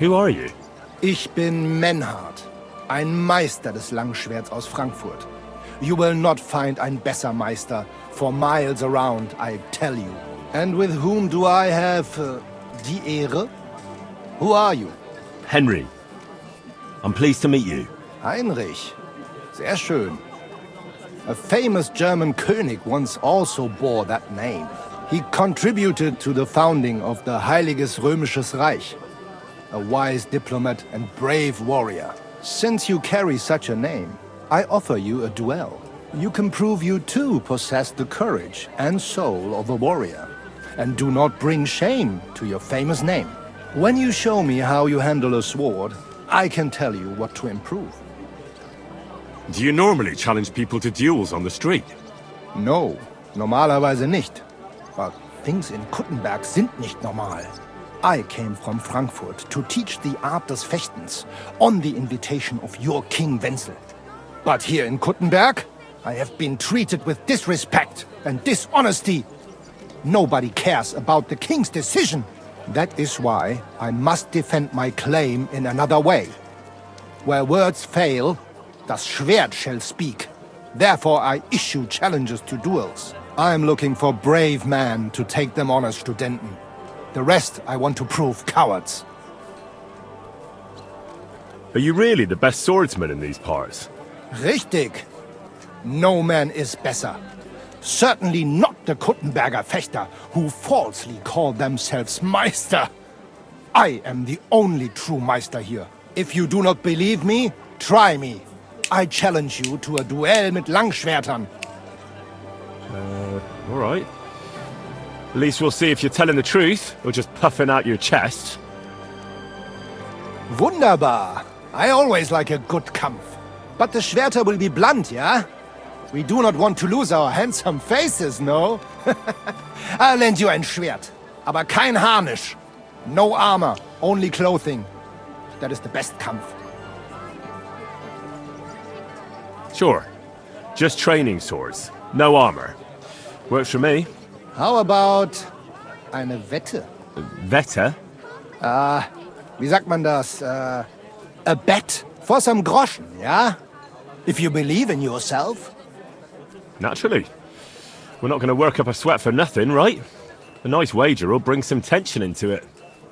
Who are you? Ich bin Menhard, ein Meister des Langschwerts aus Frankfurt. You will not find ein besser Meister for miles around, I tell you. And with whom do I have die Ehre? Who are you? Henry. I'm pleased to meet you. Heinrich. Sehr schön. A famous German König once also bore that name. He contributed to the founding of the Heiliges Römisches Reich. A wise diplomat and brave warrior. Since you carry such a name, I offer you a duel. You can prove you too possess the courage and soul of a warrior. And do not bring shame to your famous name. When you show me how you handle a sword, I can tell you what to improve. Do you normally challenge people to duels on the street? No, normalerweise nicht. But things in Kuttenberg sind nicht normal. I came from Frankfurt to teach the art des Fechtens on the invitation of your King Wenzel. But here in Kuttenberg, I have been treated with disrespect and dishonesty. Nobody cares about the king's decision. That is why I must defend my claim in another way. Where words fail, das Schwert shall speak. Therefore I issue challenges to duels. I am looking for brave men to take them on as Studenten. The rest I want to prove cowards. Are you really the best swordsman in these parts? Richtig. No man is better. Certainly not the Kuttenberger Fechter, who falsely call themselves Meister. I am the only true Meister here. If you do not believe me, try me. I challenge you to a duel mit Langschwertern. All right. At least we'll see if you're telling the truth, or just puffing out your chest. Wunderbar. I always like a good Kampf. But the Schwerter will be blunt, yeah? We do not want to lose our handsome faces, no? I'll lend you ein Schwert. Aber kein Harnisch. No armor, only clothing. That is the best Kampf. Sure. Just training swords. No armor. Works for me. How about eine Wette? Wette? Wie sagt man das? A bet for some Groschen, yeah? If you believe in yourself. Naturally. We're not going to work up a sweat for nothing, right? A nice wager will bring some tension into it.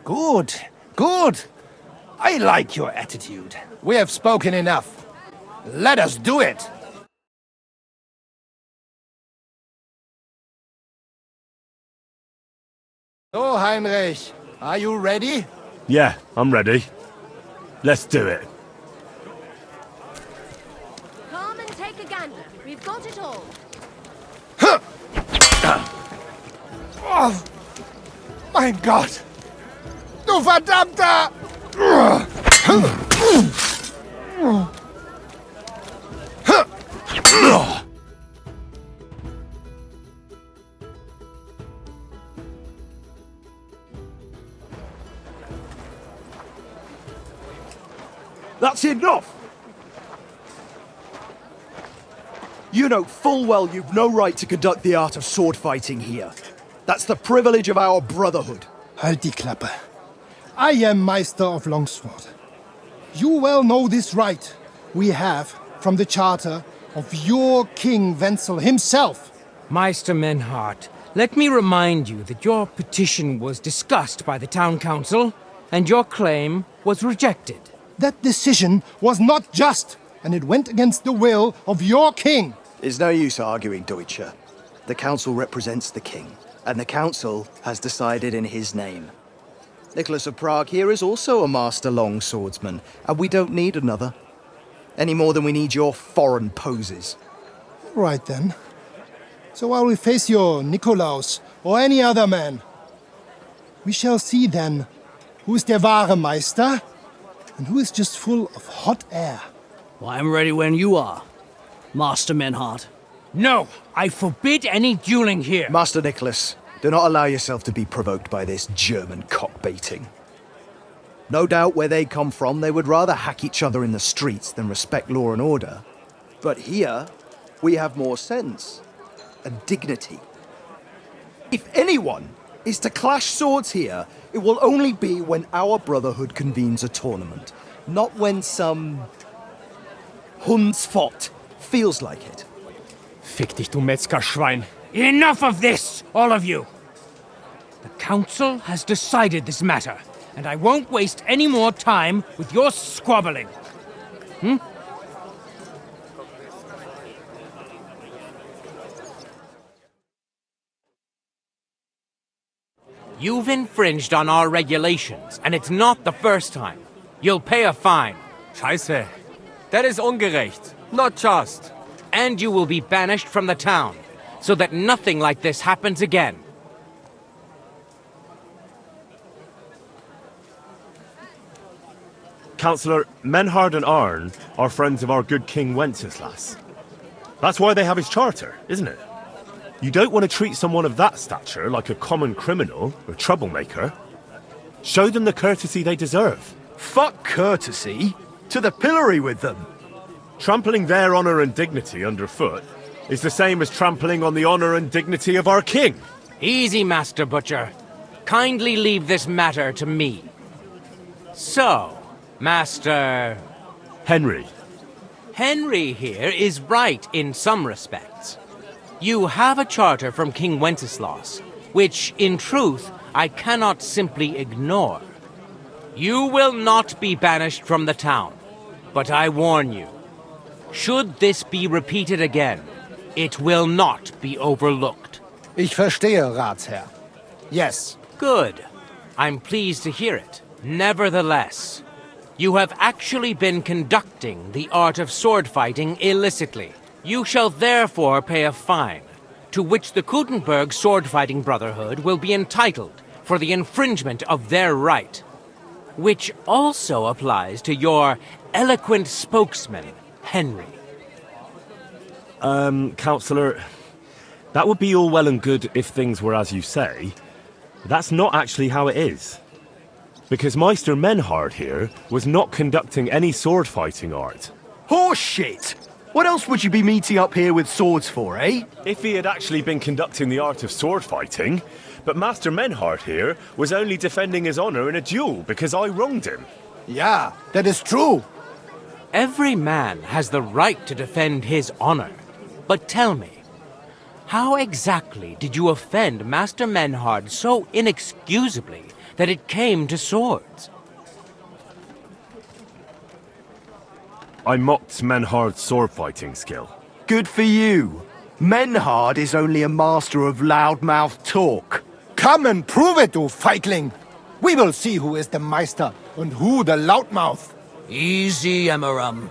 Good, good. I like your attitude. We have spoken enough. Let us do it. So, Heinrich, are you ready? Yeah, I'm ready. Let's do it. Come and take a gander. We've got it all. Oh, mein Gott! Du verdammter! That's enough! You know full well you've no right to conduct the art of sword fighting here. That's the privilege of our brotherhood. Halt die Klappe. I am Meister of Longsword. You well know this right we have from the charter of your King Wenzel himself. Meister Menhard, let me remind you that your petition was discussed by the town council, and your claim was rejected. That decision was not just, and it went against the will of your king. It's no use arguing, Deutscher. The council represents the king, and the council has decided in his name. Nicholas of Prague here is also a master longswordsman, and we don't need another. Any more than we need your foreign poses. All right then. So I will face your Nikolaus or any other man. We shall see then who is der wahre Meister and who is just full of hot air. Well, I'm ready when you are, Master Menhard. No, I forbid any dueling here. Master Nicholas, do not allow yourself to be provoked by this German cock-baiting. No doubt where they come from, they would rather hack each other in the streets than respect law and order. But here, we have more sense and dignity. If anyone is to clash swords here. It will only be when our brotherhood convenes a tournament, not when some Hundsfott feels like it. Fick dich, du Metzgerschwein. Enough of this, all of you! The council has decided this matter, and I won't waste any more time with your squabbling. You've infringed on our regulations, and it's not the first time. You'll pay a fine. Scheiße. That is ungerecht. Not just. And you will be banished from the town, so that nothing like this happens again. Councillor, Menhard and Arn are friends of our good King Wenceslas. That's why they have his charter, isn't it? You don't want to treat someone of that stature like a common criminal or troublemaker. Show them the courtesy they deserve. Fuck courtesy. To the pillory with them. Trampling their honor and dignity underfoot is the same as trampling on the honor and dignity of our king. Easy, Master Butcher. Kindly leave this matter to me. So, Master... Henry. Henry here is right in some respects. You have a charter from King Wenceslas, which, in truth, I cannot simply ignore. You will not be banished from the town, but I warn you, should this be repeated again, it will not be overlooked. Ich verstehe, Ratsherr. Yes. Good. I'm pleased to hear it. Nevertheless, you have actually been conducting the art of sword fighting illicitly. You shall therefore pay a fine, to which the Kuttenberg sword-fighting brotherhood will be entitled for the infringement of their right, which also applies to your eloquent spokesman, Henry. Councillor, that would be all well and good if things were as you say. That's not actually how it is. Because Meister Menhard here was not conducting any sword-fighting art. Horseshit! What else would you be meeting up here with swords for, eh? If he had actually been conducting the art of sword fighting, but Master Menhard here was only defending his honor in a duel because I wronged him. Ja, that is true. Every man has the right to defend his honor. But tell me, how exactly did you offend Master Menhard so inexcusably that it came to swords? I mocked Menhard's sword fighting skill. Good for you. Menhard is only a master of loudmouth talk. Come and prove it, du Feigling. We will see who is the Meister and who the loudmouth. Easy, Emmeram.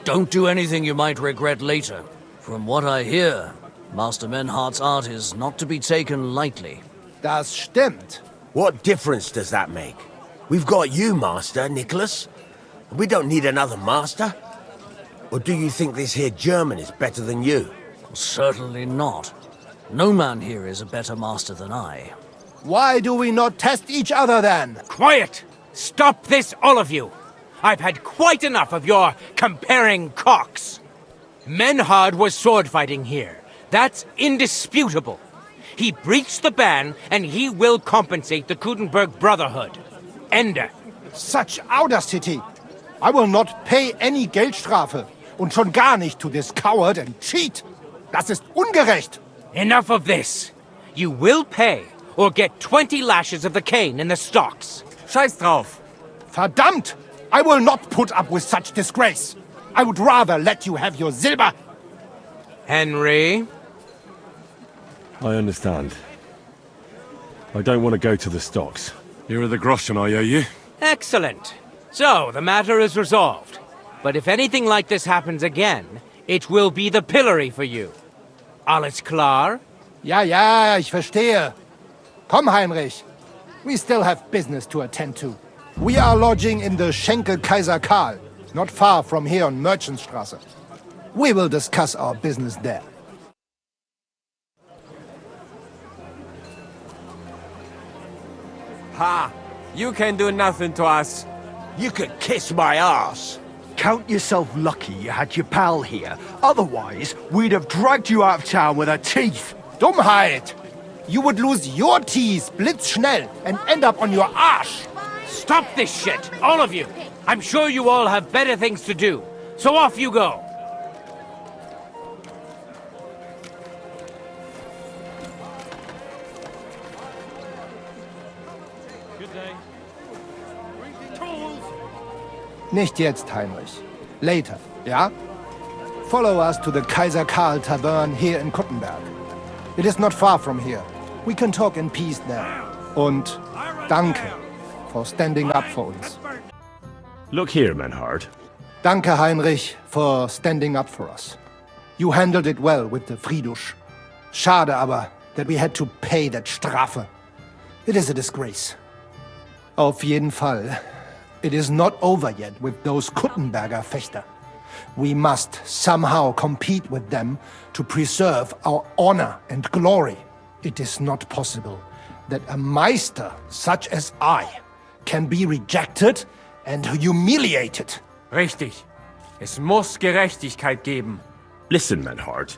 Don't do anything you might regret later. From what I hear, Master Menhard's art is not to be taken lightly. Das stimmt. What difference does that make? We've got you, Master, Nicholas. We don't need another master. Or do you think this here German is better than you? Certainly not. No man here is a better master than I. Why do we not test each other then? Quiet! Stop this, all of you! I've had quite enough of your comparing cocks. Menhard was sword fighting here. That's indisputable. He breached the ban, and he will compensate the Kuttenberg Brotherhood. Ende. Such audacity! I will not pay any Geldstrafe. Und schon gar nicht to this coward and cheat. Das ist ungerecht. Enough of this. You will pay, or get 20 lashes of the cane in the stocks. Scheiß drauf. Verdammt! I will not put up with such disgrace. I would rather let you have your silber. Henry? I understand. I don't want to go to the stocks. Here are the Groschen I owe you. Excellent. So, the matter is resolved. But if anything like this happens again, it will be the pillory for you. Alles klar? Ja, ja, ich verstehe. Komm, Heinrich. We still have business to attend to. We are lodging in the Schenkel Kaiser Karl, not far from here on Merchantstrasse. We will discuss our business there. Ha! You can do nothing to us. You could kiss my ass. Count yourself lucky you had your pal here. Otherwise, we'd have dragged you out of town with our teeth. Dummheit! you would lose your teeth blitzschnell and end up on your arsch. Stop this shit, all of you! I'm sure you all have better things to do, so off you go! Nicht jetzt, Heinrich. Later, ja? Follow us to the Kaiser Karl Tavern here in Kuttenberg. It is not far from here. We can talk in peace there. Und danke for standing up for uns. Look here, Menhard. Danke, Heinrich, for standing up for us. You handled it well with the Friedusch. Schade aber, that we had to pay that Strafe. It is a disgrace. Auf jeden Fall. It is not over yet with those Kuttenberger Fechter. We must somehow compete with them to preserve our honor and glory. It is not possible that a Meister such as I can be rejected and humiliated. Richtig. Es muss Gerechtigkeit geben. Listen, Menhard.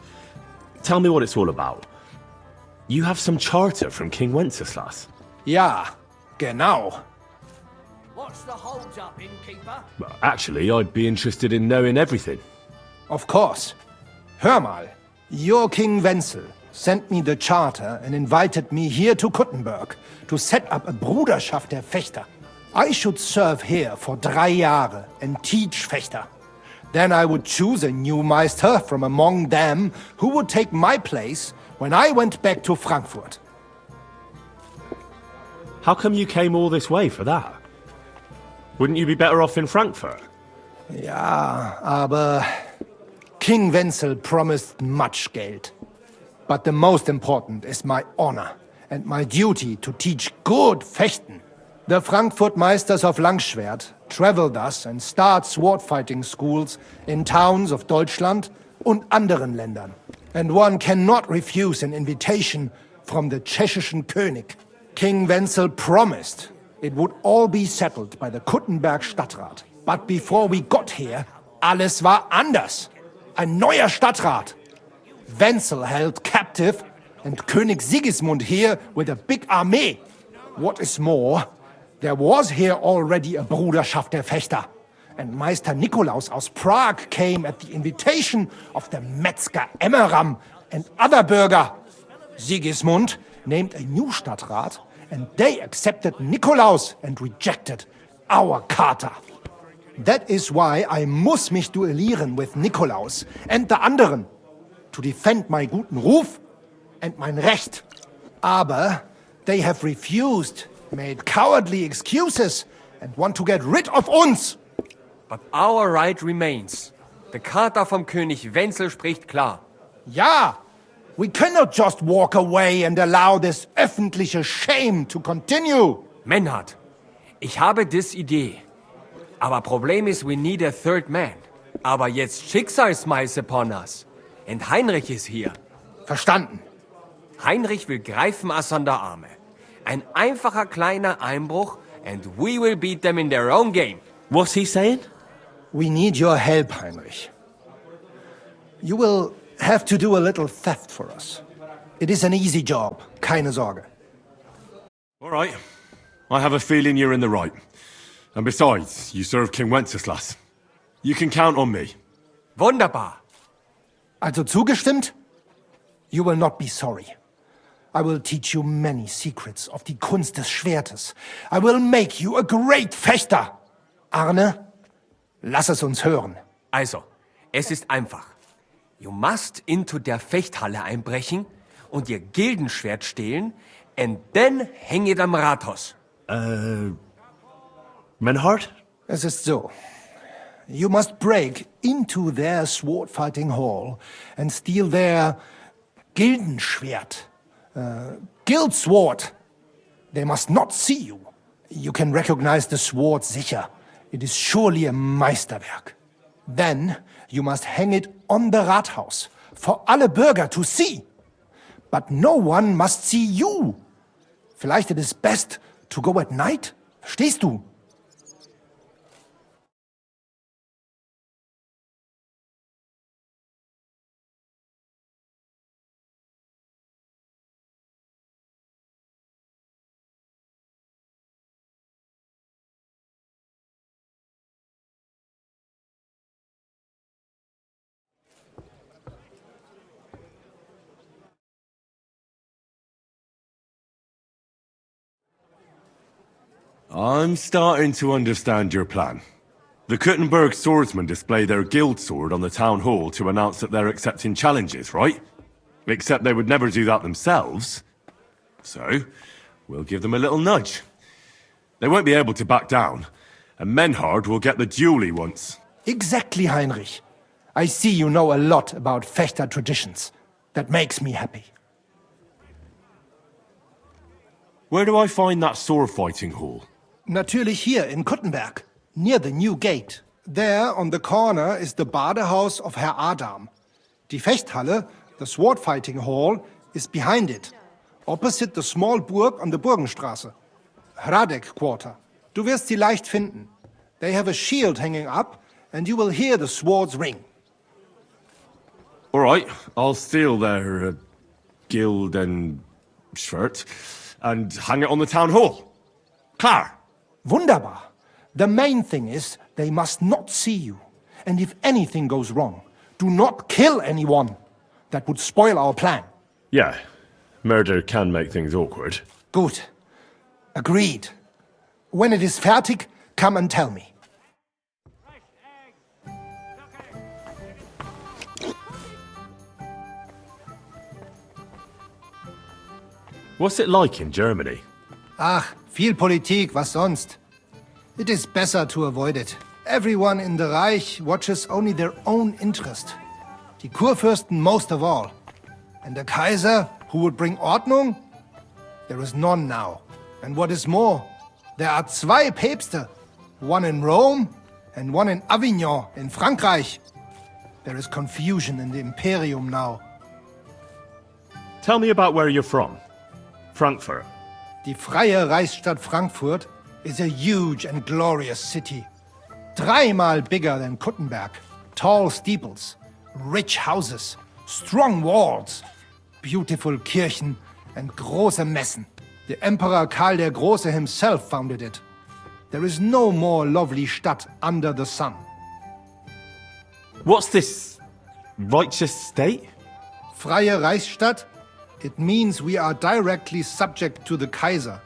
Tell me what it's all about. You have some charter from King Wenceslas. Ja, genau. What's the hold-up, innkeeper? Well, actually, I'd be interested in knowing everything. Of course. Hör mal, your King Wenzel sent me the charter and invited me here to Kuttenberg to set up a Bruderschaft der Fechter. I should serve here for 3 Jahre and teach Fechter. Then I would choose a new Meister from among them who would take my place when I went back to Frankfurt. How come you came all this way for that? Wouldn't you be better off in Frankfurt? Ja, aber King Wenzel promised much Geld. But the most important is my honor and my duty to teach good Fechten. The Frankfurt Meisters of Langschwert travel thus and start sword fighting schools in towns of Deutschland und anderen Ländern. And one cannot refuse an invitation from the tschechischen König. King Wenzel promised it would all be settled by the Kuttenberg Stadtrat. But before we got here, alles war anders. Ein neuer Stadtrat. Wenzel held captive and König Sigismund here with a big army. What is more, there was here already a Bruderschaft der Fechter. And Meister Nikolaus aus Prague came at the invitation of the Metzger Emmeram and other Bürger. Sigismund named a new Stadtrat and they accepted Nikolaus and rejected our Charter. That is why I muss mich duellieren with Nikolaus and the anderen, to defend my guten Ruf and mein Recht. Aber they have refused, made cowardly excuses and want to get rid of uns. But our right remains. The Charta vom König Wenzel spricht klar. Ja, we cannot just walk away and allow this öffentliche shame to continue. Menhard, ich habe dis Idee. Aber Problem ist, we need a third man. Aber jetzt Schicksalsschmeiß upon us. And Heinrich ist hier. Verstanden. Heinrich will greifen us an der Arme. Ein einfacher kleiner Einbruch and we will beat them in their own game. What's he saying? We need your help, Heinrich. You will have to do a little theft for us. It is an easy job, keine Sorge. All right. I have a feeling you're in the right. And besides, you serve King Wenceslas. You can count on me. Wunderbar. Also zugestimmt? You will not be sorry. I will teach you many secrets of die Kunst des Schwertes. I will make you a great Fechter. Arne, lass es uns hören. Also, es ist einfach. You must into der Fechthalle einbrechen und ihr Gildenschwert stehlen and then hang it am Rathaus. Menhard? Es ist so. You must break into their sword fighting hall and steal their Gildenschwert. Guild sword. They must not see you. You can recognize the sword sicher. It is surely a Meisterwerk. Then you must hang it on the Rathaus for alle Bürger to see. But no one must see you. Vielleicht it is best to go at night? Verstehst du? I'm starting to understand your plan. The Kuttenberg swordsmen display their guild sword on the town hall to announce that they're accepting challenges, right? Except they would never do that themselves. So, we'll give them a little nudge. They won't be able to back down, and Menhard will get the duel he wants. Exactly, Heinrich. I see you know a lot about Fechter traditions. That makes me happy. Where do I find that sword fighting hall? Natürlich hier in Kuttenberg, near the new gate. There, on the corner, is the Badehaus of Herr Adam. Die Fechthalle, the sword fighting hall, is behind it, opposite the small Burg on the Burgenstraße. Hradek Quarter. Du wirst sie leicht finden. They have a shield hanging up, and you will hear the swords ring. All right, I'll steal their guild and shirt and hang it on the town hall. Klar. Wunderbar. The main thing is they must not see you. And if anything goes wrong, do not kill anyone. That would spoil our plan. Yeah, murder can make things awkward. Good. Agreed. When it is fertig, come and tell me. What's it like in Germany? Ach, viel Politik, was sonst? It is better to avoid it. Everyone in the Reich watches only their own interest. Die Kurfürsten most of all. And the Kaiser, who would bring Ordnung? There is none now. And what is more, there are zwei Päpste. One in Rome and one in Avignon in Frankreich. There is confusion in the Imperium now. Tell me about where you're from. Frankfurt. Die freie Reichsstadt Frankfurt is a huge and glorious city. Dreimal bigger than Kuttenberg. Tall steeples, rich houses, strong walls, beautiful Kirchen and große Messen. The Emperor Karl der Große himself founded it. There is no more lovely Stadt under the sun. What's this righteous state? Freie Reichsstadt? It means we are directly subject to the Kaiser.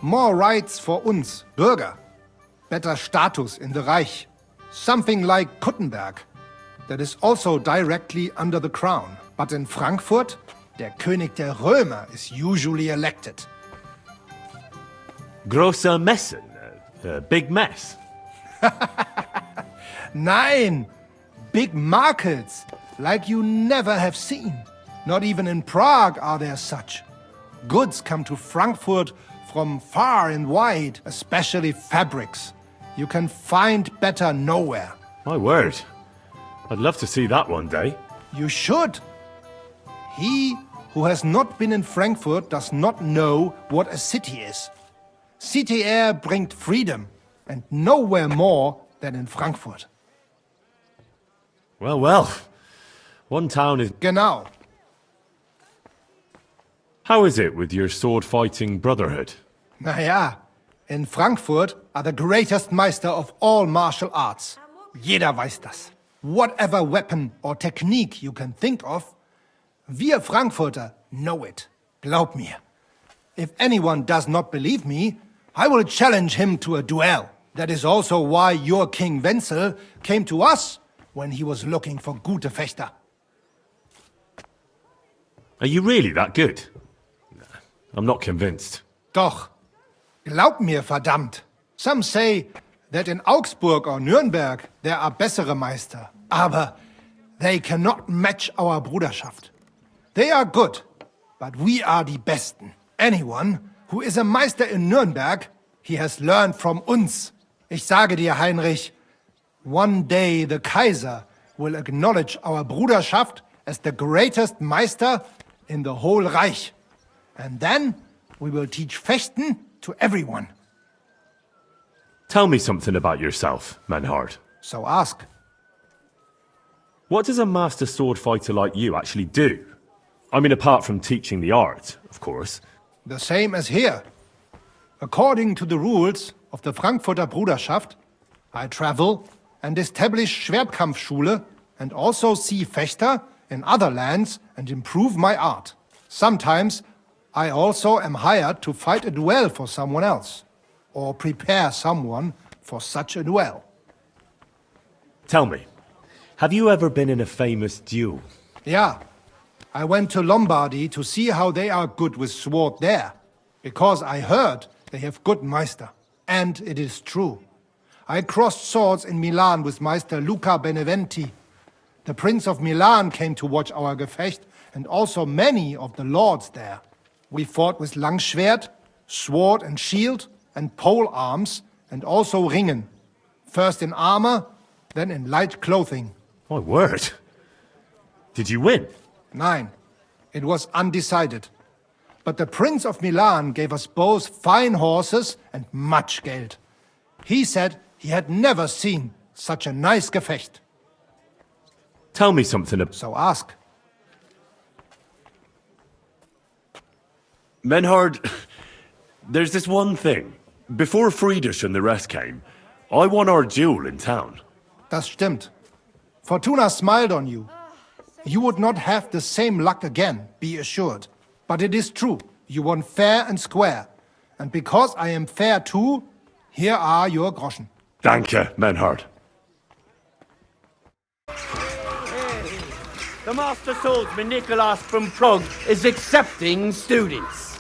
More rights for uns, Bürger. Better status in the Reich. Something like Kuttenberg. That is also directly under the crown. But in Frankfurt, der König der Römer is usually elected. Große Messen. Big mess. Nein! Big markets, like you never have seen. Not even in Prague are there such. Goods come to Frankfurt from far and wide, especially fabrics. You can find better nowhere. My word. I'd love to see that one day. You should. He who has not been in Frankfurt does not know what a city is. City air bringt freedom, and nowhere more than in Frankfurt. Well, well. One town is... Genau. How is it with your sword-fighting brotherhood? Naja, in Frankfurt are the greatest Meister of all martial arts. Jeder weiß das. Whatever weapon or technique you can think of, wir Frankfurter know it. Glaub mir. If anyone does not believe me, I will challenge him to a duel. That is also why your King Wenzel came to us when he was looking for gute Fechter. Are you really that good? I'm not convinced. Doch. Glaub mir, verdammt. Some say that in Augsburg or Nürnberg there are bessere Meister. Aber they cannot match our Bruderschaft. They are good, but we are die Besten. Anyone who is a Meister in Nürnberg, he has learned from uns. Ich sage dir, Heinrich, one day the Kaiser will acknowledge our Bruderschaft as the greatest Meister in the whole Reich. And then we will teach Fechten to everyone. Tell me something about yourself, Menhard. So ask. What does a master sword fighter like you actually do? I mean, apart from teaching the art, of course. The same as here. According to the rules of the Frankfurter Bruderschaft, I travel and establish Schwertkampfschule and also see Fechter in other lands and improve my art. Sometimes I also am hired to fight a duel for someone else. or prepare someone for such a duel. Tell me, have you ever been in a famous duel? Yeah, I went to Lombardy to see how they are good with sword there, because I heard they have good Meister, and it is true. I crossed swords in Milan with Meister Luca Beneventi. The Prince of Milan came to watch our Gefecht, and also many of the lords there. We fought with Langschwert, sword and shield, and pole arms, and also ringen. First in armor, then in light clothing. My word. Did you win? Nein, it was undecided. But the Prince of Milan gave us both fine horses and much Geld. He said he had never seen such a nice Gefecht. Tell me something So ask. Menhard, there's this one thing. Before Friedrich and the rest came, I won our duel in town. Das stimmt. Fortuna smiled on you. You would not have the same luck again, be assured. But it is true, you won fair and square. And because I am fair too, here are your Groschen. Danke, Menhard. The Master Swordsman Nicholas from Prague is accepting students.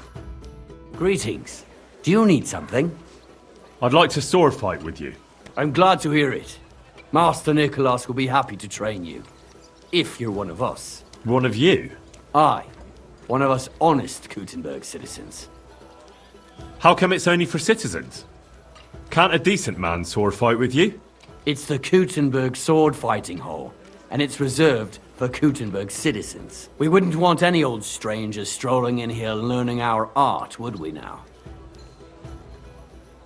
Greetings. Do you need something? I'd like to sword fight with you. I'm glad to hear it. Master Nicholas will be happy to train you. If you're one of us. One of you? Aye. One of us honest Kuttenberg citizens. How come it's only for citizens? Can't a decent man sword fight with you? It's the Kuttenberg sword fighting hall, and it's reserved for Kuttenberg citizens. We wouldn't want any old strangers strolling in here learning our art, would we now?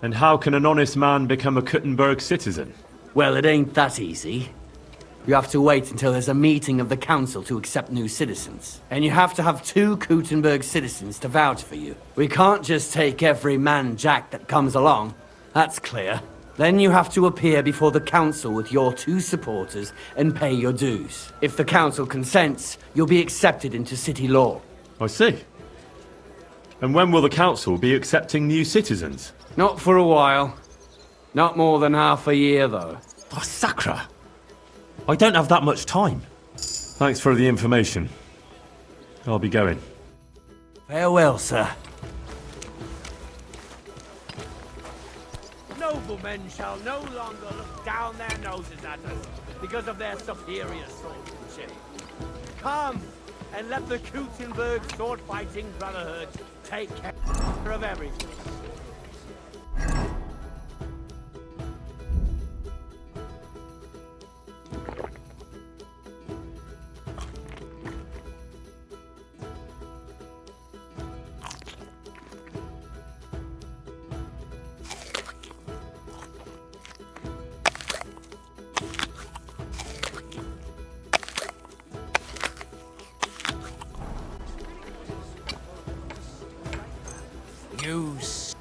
And how can an honest man become a Kuttenberg citizen? Well, it ain't that easy. You have to wait until there's a meeting of the council to accept new citizens. And you have to have 2 Kuttenberg citizens to vouch for you. We can't just take every man jack that comes along. That's clear. Then you have to appear before the council with your 2 supporters and pay your dues. If the council consents, you'll be accepted into city law. I see. And when will the council be accepting new citizens? Not for a while. Not more than half a year, though. Oh, Sacra! I don't have that much time. Thanks for the information. I'll be going. Farewell, sir. Noblemen shall no longer look down their noses at us because of their superior swordsmanship. Come and let the Kuttenberg sword-fighting brotherhood take care of everything. Use.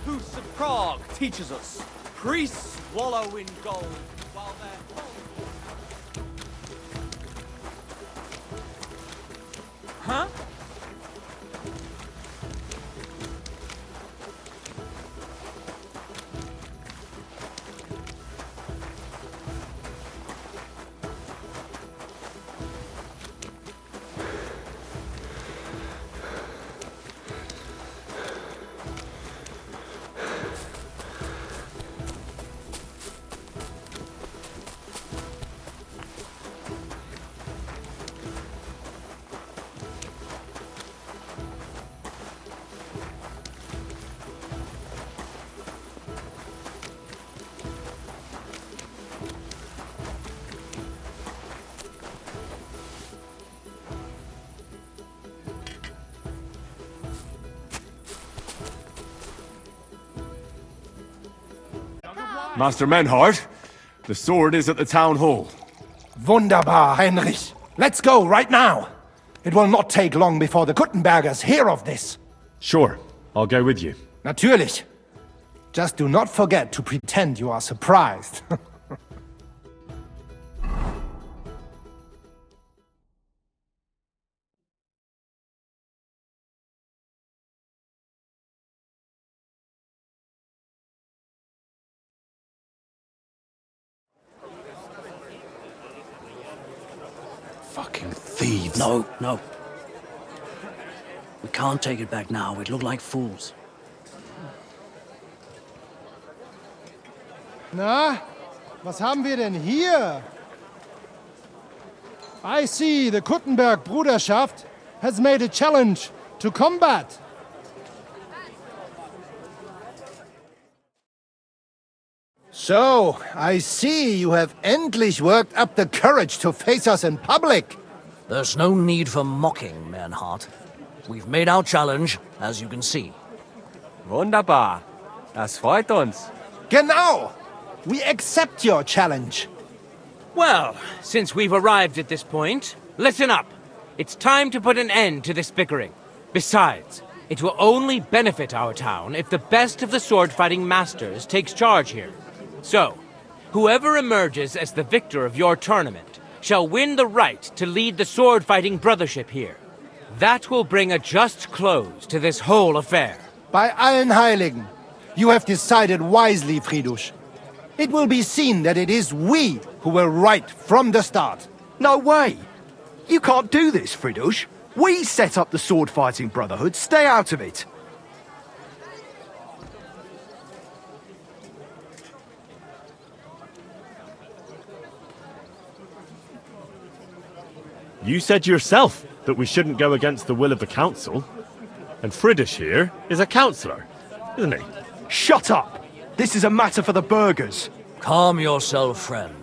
Hus of Prague teaches us. Priests wallow in gold while their... Huh? Master Menhard, the sword is at the town hall. Wunderbar, Heinrich. Let's go right now. It will not take long before the Kuttenbergers hear of this. Sure, I'll go with you. Natürlich. Just do not forget to pretend you are surprised. Fucking thieves. No, no. We can't take it back now. We'd look like fools. Na, was haben wir denn hier? I see the Kuttenberg Bruderschaft has made a challenge to combat. So, I see you have endlich worked up the courage to face us in public. There's no need for mocking, Mernhardt. We've made our challenge, as you can see. Wunderbar. Das freut uns. Genau. We accept your challenge. Well, since we've arrived at this point, listen up. It's time to put an end to this bickering. Besides, it will only benefit our town if the best of the sword-fighting masters takes charge here. So, whoever emerges as the victor of your tournament shall win the right to lead the sword-fighting brothership here. That will bring a just close to this whole affair. Bei allen Heiligen, you have decided wisely, Friedrich. It will be seen that it is we who were right from the start. No way. You can't do this, Friedrich. We set up the sword-fighting brotherhood. Stay out of it. You said yourself that we shouldn't go against the will of the council. And Friedrich here is a councillor, isn't he? Shut up. This is a matter for the burghers. Calm yourself, friend.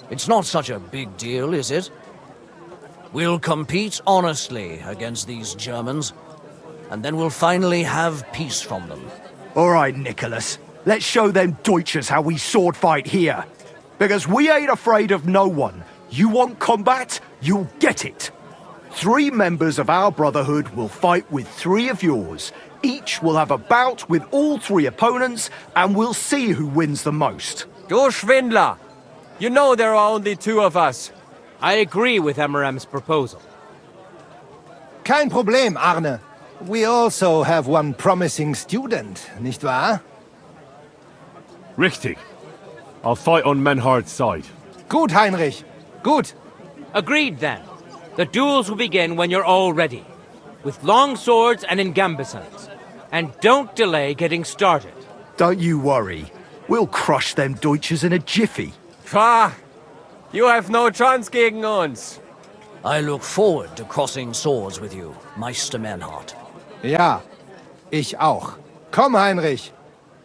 It's not such a big deal, is it? We'll compete honestly against these Germans, and then we'll finally have peace from them. All right, Nicholas. Let's show them Deutschers how we sword fight here. Because we ain't afraid of no one. You want combat? You'll get it. 3 members of our brotherhood will fight with 3 of yours. Each will have a bout with all 3 opponents, and we'll see who wins the most. Du Schwindler! You know there are only 2 of us. I agree with Emerem's proposal. Kein Problem, Arne. We also have one promising student, nicht wahr? Richtig. I'll fight on Menhard's side. Gut, Heinrich. Gut. Agreed, then. The duels will begin when you're all ready, with long swords and in gambesons. And don't delay getting started. Don't you worry. We'll crush them Deutschers in a jiffy. Pah! You have no chance gegen uns. I look forward to crossing swords with you, Meister Mernhardt. Ja, ich auch. Komm, Heinrich.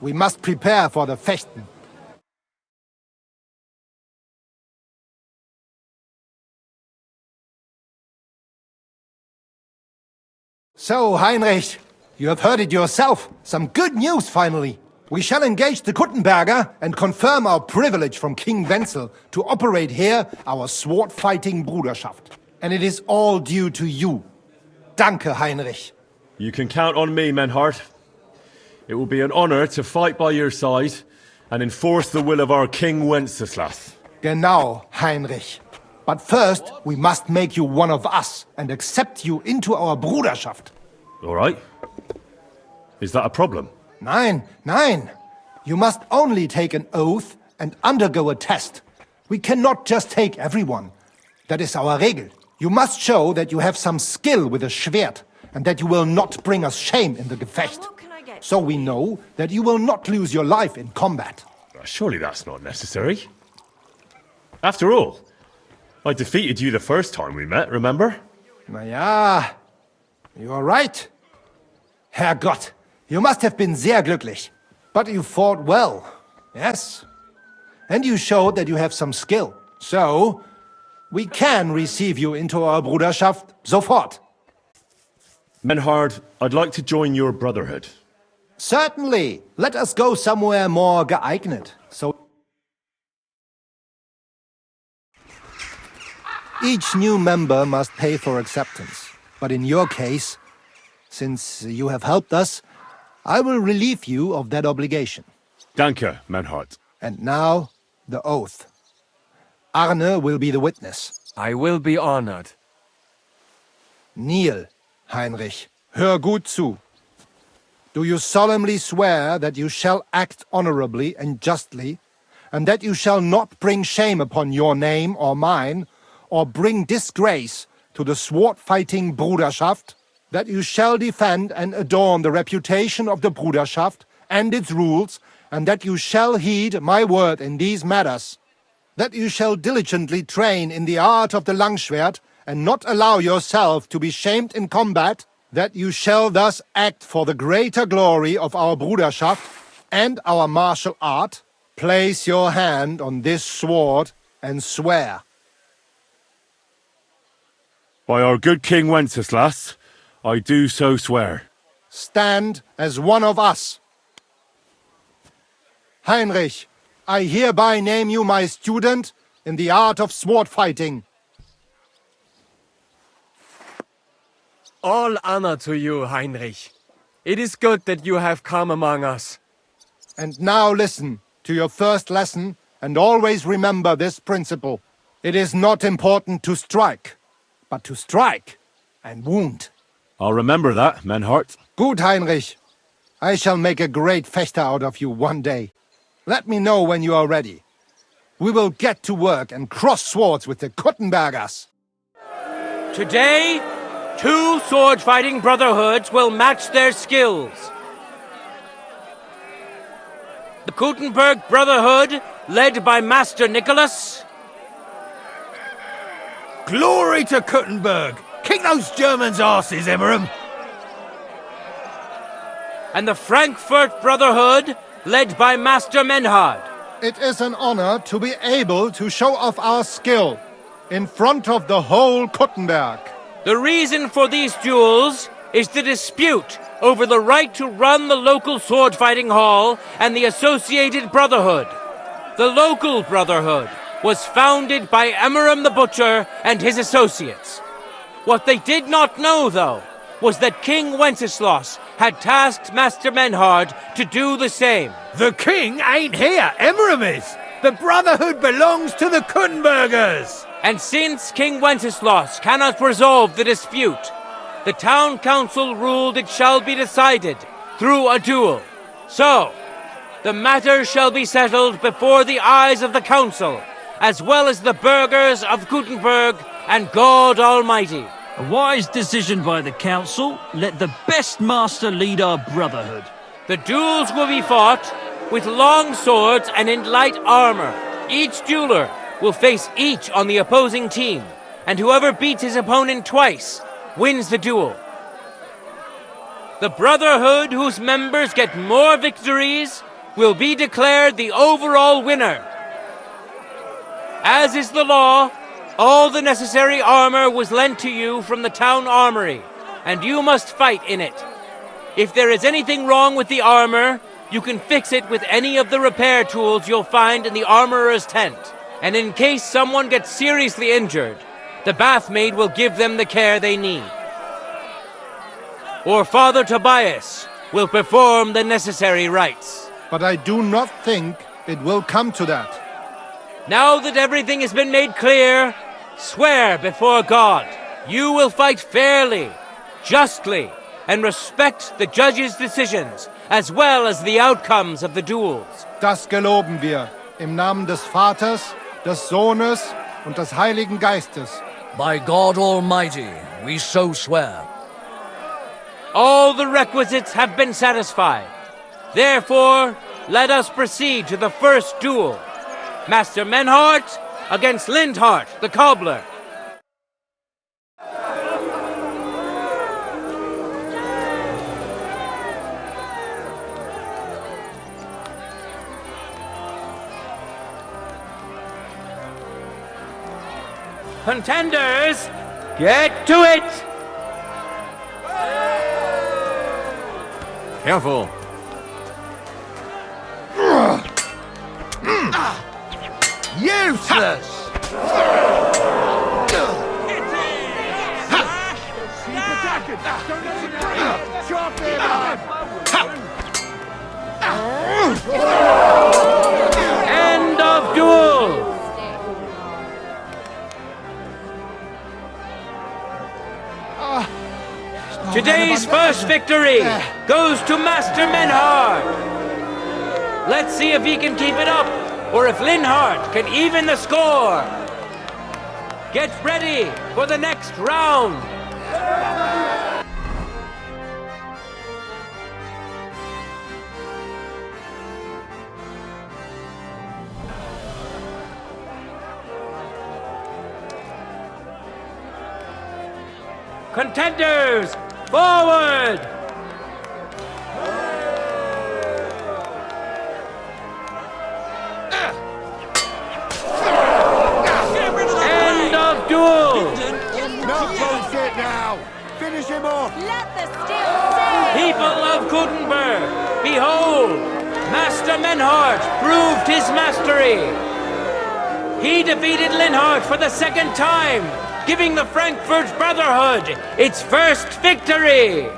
We must prepare for the Fechten. So, Heinrich, you have heard it yourself. Some good news, finally. We shall engage the Kuttenberger and confirm our privilege from King Wenzel to operate here our sword-fighting Bruderschaft. And it is all due to you. Danke, Heinrich. You can count on me, Menhard. It will be an honor to fight by your side and enforce the will of our King Wenceslas. Genau, Heinrich. But first, we must make you one of us and accept you into our Bruderschaft. All right. Is that a problem? Nein, nein. You must only take an oath and undergo a test. We cannot just take everyone. That is our Regel. You must show that you have some skill with a Schwert and that you will not bring us shame in the Gefecht. So we know that you will not lose your life in combat. Surely that's not necessary. After all, I defeated you the first time we met, remember? Na ja, you are right. Herrgott, you must have been sehr glücklich. But you fought well, yes? And you showed that you have some skill. So, we can receive you into our Bruderschaft sofort. Menhard, I'd like to join your brotherhood. Certainly. Let us go somewhere more geeignet. So each new member must pay for acceptance. But in your case, since you have helped us, I will relieve you of that obligation. Danke, Menhard. And now, the oath. Arne will be the witness. I will be honored. Kneel, Heinrich. Hör gut zu. Do you solemnly swear that you shall act honorably and justly, and that you shall not bring shame upon your name or mine, or bring disgrace to the sword-fighting Bruderschaft? That you shall defend and adorn the reputation of the Bruderschaft and its rules, and that you shall heed my word in these matters? That you shall diligently train in the art of the Langschwert, and not allow yourself to be shamed in combat? That you shall thus act for the greater glory of our Bruderschaft and our martial art? Place your hand on this sword and swear. By our good King Wenceslas, I do so swear. Stand as one of us. Heinrich, I hereby name you my student in the art of sword fighting. All honor to you, Heinrich. It is good that you have come among us. And now listen to your first lesson and always remember this principle. It is not important to strike, but to strike and wound. I'll remember that, Menhard. Gut, Heinrich. I shall make a great fechter out of you one day. Let me know when you are ready. We will get to work and cross swords with the Kuttenbergers. Today, 2 sword-fighting brotherhoods will match their skills. The Kuttenberg Brotherhood, led by Master Nicholas. Glory to Kuttenberg! Kick those Germans' asses, Emmeram! And the Frankfurt Brotherhood, led by Master Menhard. It is an honor to be able to show off our skill in front of the whole Kuttenberg. The reason for these duels is the dispute over the right to run the local sword-fighting hall and the associated brotherhood. The local brotherhood was founded by Emmeram the Butcher and his associates. What they did not know, though, was that King Wenceslas had tasked Master Menhard to do the same. The king ain't here, Emmeram is! The Brotherhood belongs to the Kuttenbergers! And since King Wenceslas cannot resolve the dispute, the town council ruled it shall be decided through a duel. So, the matter shall be settled before the eyes of the council, as well as the burghers of Kuttenberg and God Almighty. A wise decision by the council. Let the best master lead our brotherhood. The duels will be fought with long swords and in light armor. Each dueler will face each on the opposing team, and whoever beats his opponent twice wins the duel. The brotherhood whose members get more victories will be declared the overall winner. As is the law, all the necessary armor was lent to you from the town armory, and you must fight in it. If there is anything wrong with the armor, you can fix it with any of the repair tools you'll find in the armorer's tent. And in case someone gets seriously injured, the bathmaid will give them the care they need. Or Father Tobias will perform the necessary rites. But I do not think it will come to that. Now that everything has been made clear, swear before God you will fight fairly, justly, and respect the judge's decisions, as well as the outcomes of the duels. Das geloben wir, im Namen des Vaters, des Sohnes und des Heiligen Geistes. By God Almighty, we so swear. All the requisites have been satisfied. Therefore, let us proceed to the first duel. Master Menhard against Lindhart, the cobbler. Contenders, get to it! Careful. Useless! End of duel! Today's first victory goes to Master Menhard. Let's see if he can keep it up, or if Linhardt can even the score. Get ready for the next round. Contenders, forward! End of duel! No bullshit now! Finish him off! Let the steel sing! People of Kuttenberg, behold! Master Menhard proved his mastery! He defeated Linhardt for the second time, giving the Frankfurt Brotherhood its first victory!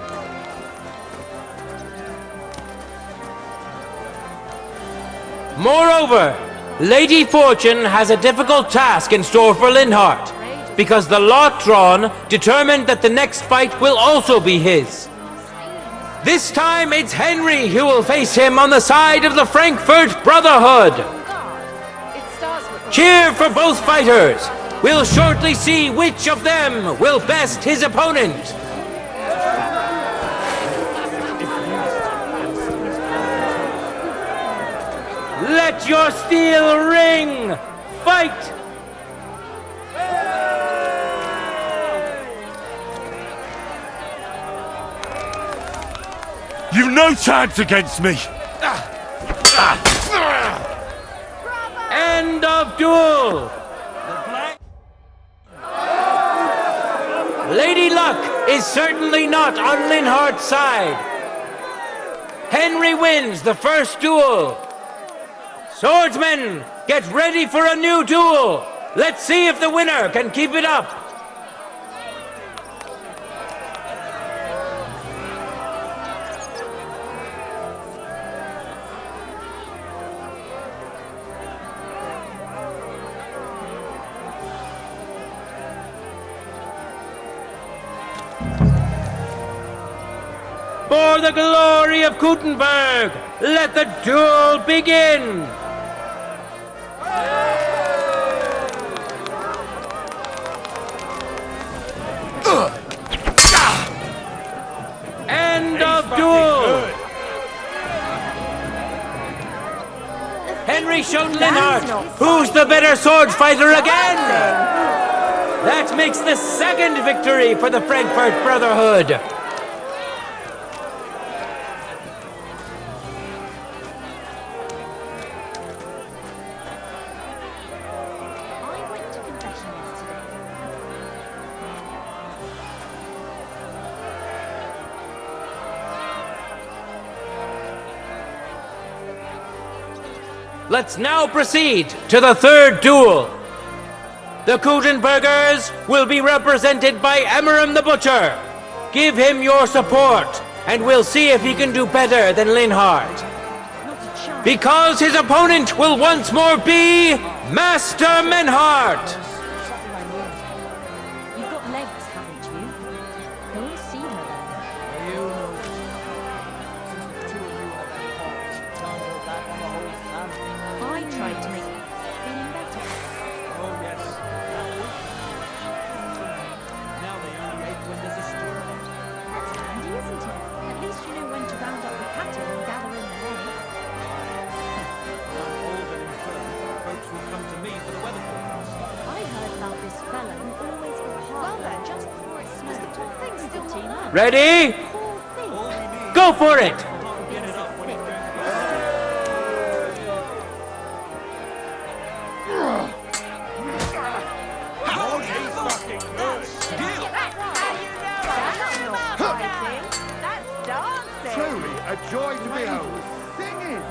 Moreover, Lady Fortune has a difficult task in store for Linhardt, because the lot drawn determined that the next fight will also be his. This time it's Henry who will face him on the side of the Frankfurt Brotherhood! Cheer for both fighters! We'll shortly see which of them will best his opponent. Let your steel ring! Fight! You've no chance against me! End of duel! Lady Luck is certainly not on Linhardt's side. Henry wins the first duel. Swordsmen, get ready for a new duel. Let's see if the winner can keep it up. For the glory of Kuttenberg, let the duel begin! End of duel! Henry showed Linhardt who's the better sword fighter again! That makes the second victory for the Frankfurt Brotherhood! Let's now proceed to the third duel. The Kuttenbergers will be represented by Emmeram the Butcher. Give him your support, and we'll see if he can do better than Linhardt. Because his opponent will once more be Master Menhard. You've got legs, haven't you? Go and see her then. I tried to make you feeling better. Oh, yes. Now they only hate when there's a storm. That's handy, isn't it? At least you know when to round up the cattle and gather in the hay. When I'm old and infirm, folks will come to me for the weather forecast. I heard about this fella who always got hard. Well then, just before it snows, the top thing's still team up. Ready? Poor thing. Go for it! Get it up when it goes. Truly a joy to behold. Singing!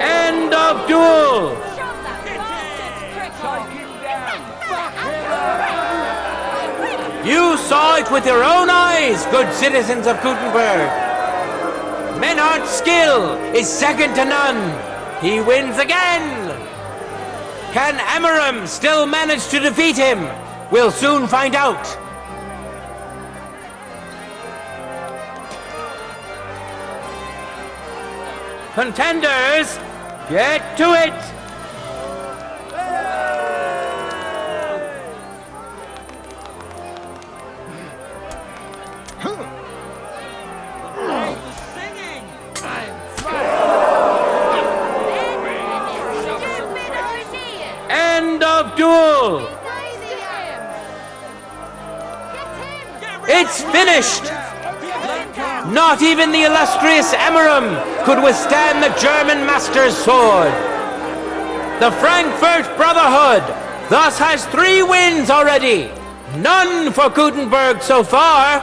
End of duel! You saw it with your own eyes, good citizens of Kuttenberg. Menhardt's skill is second to none. He wins again. Can Amaram still manage to defeat him? We'll soon find out. Contenders, get to it! End of duel! It's finished! Not even the illustrious Amaram could withstand the German master's sword. The Frankfurt Brotherhood thus has 3 wins already. None for Kuttenberg so far.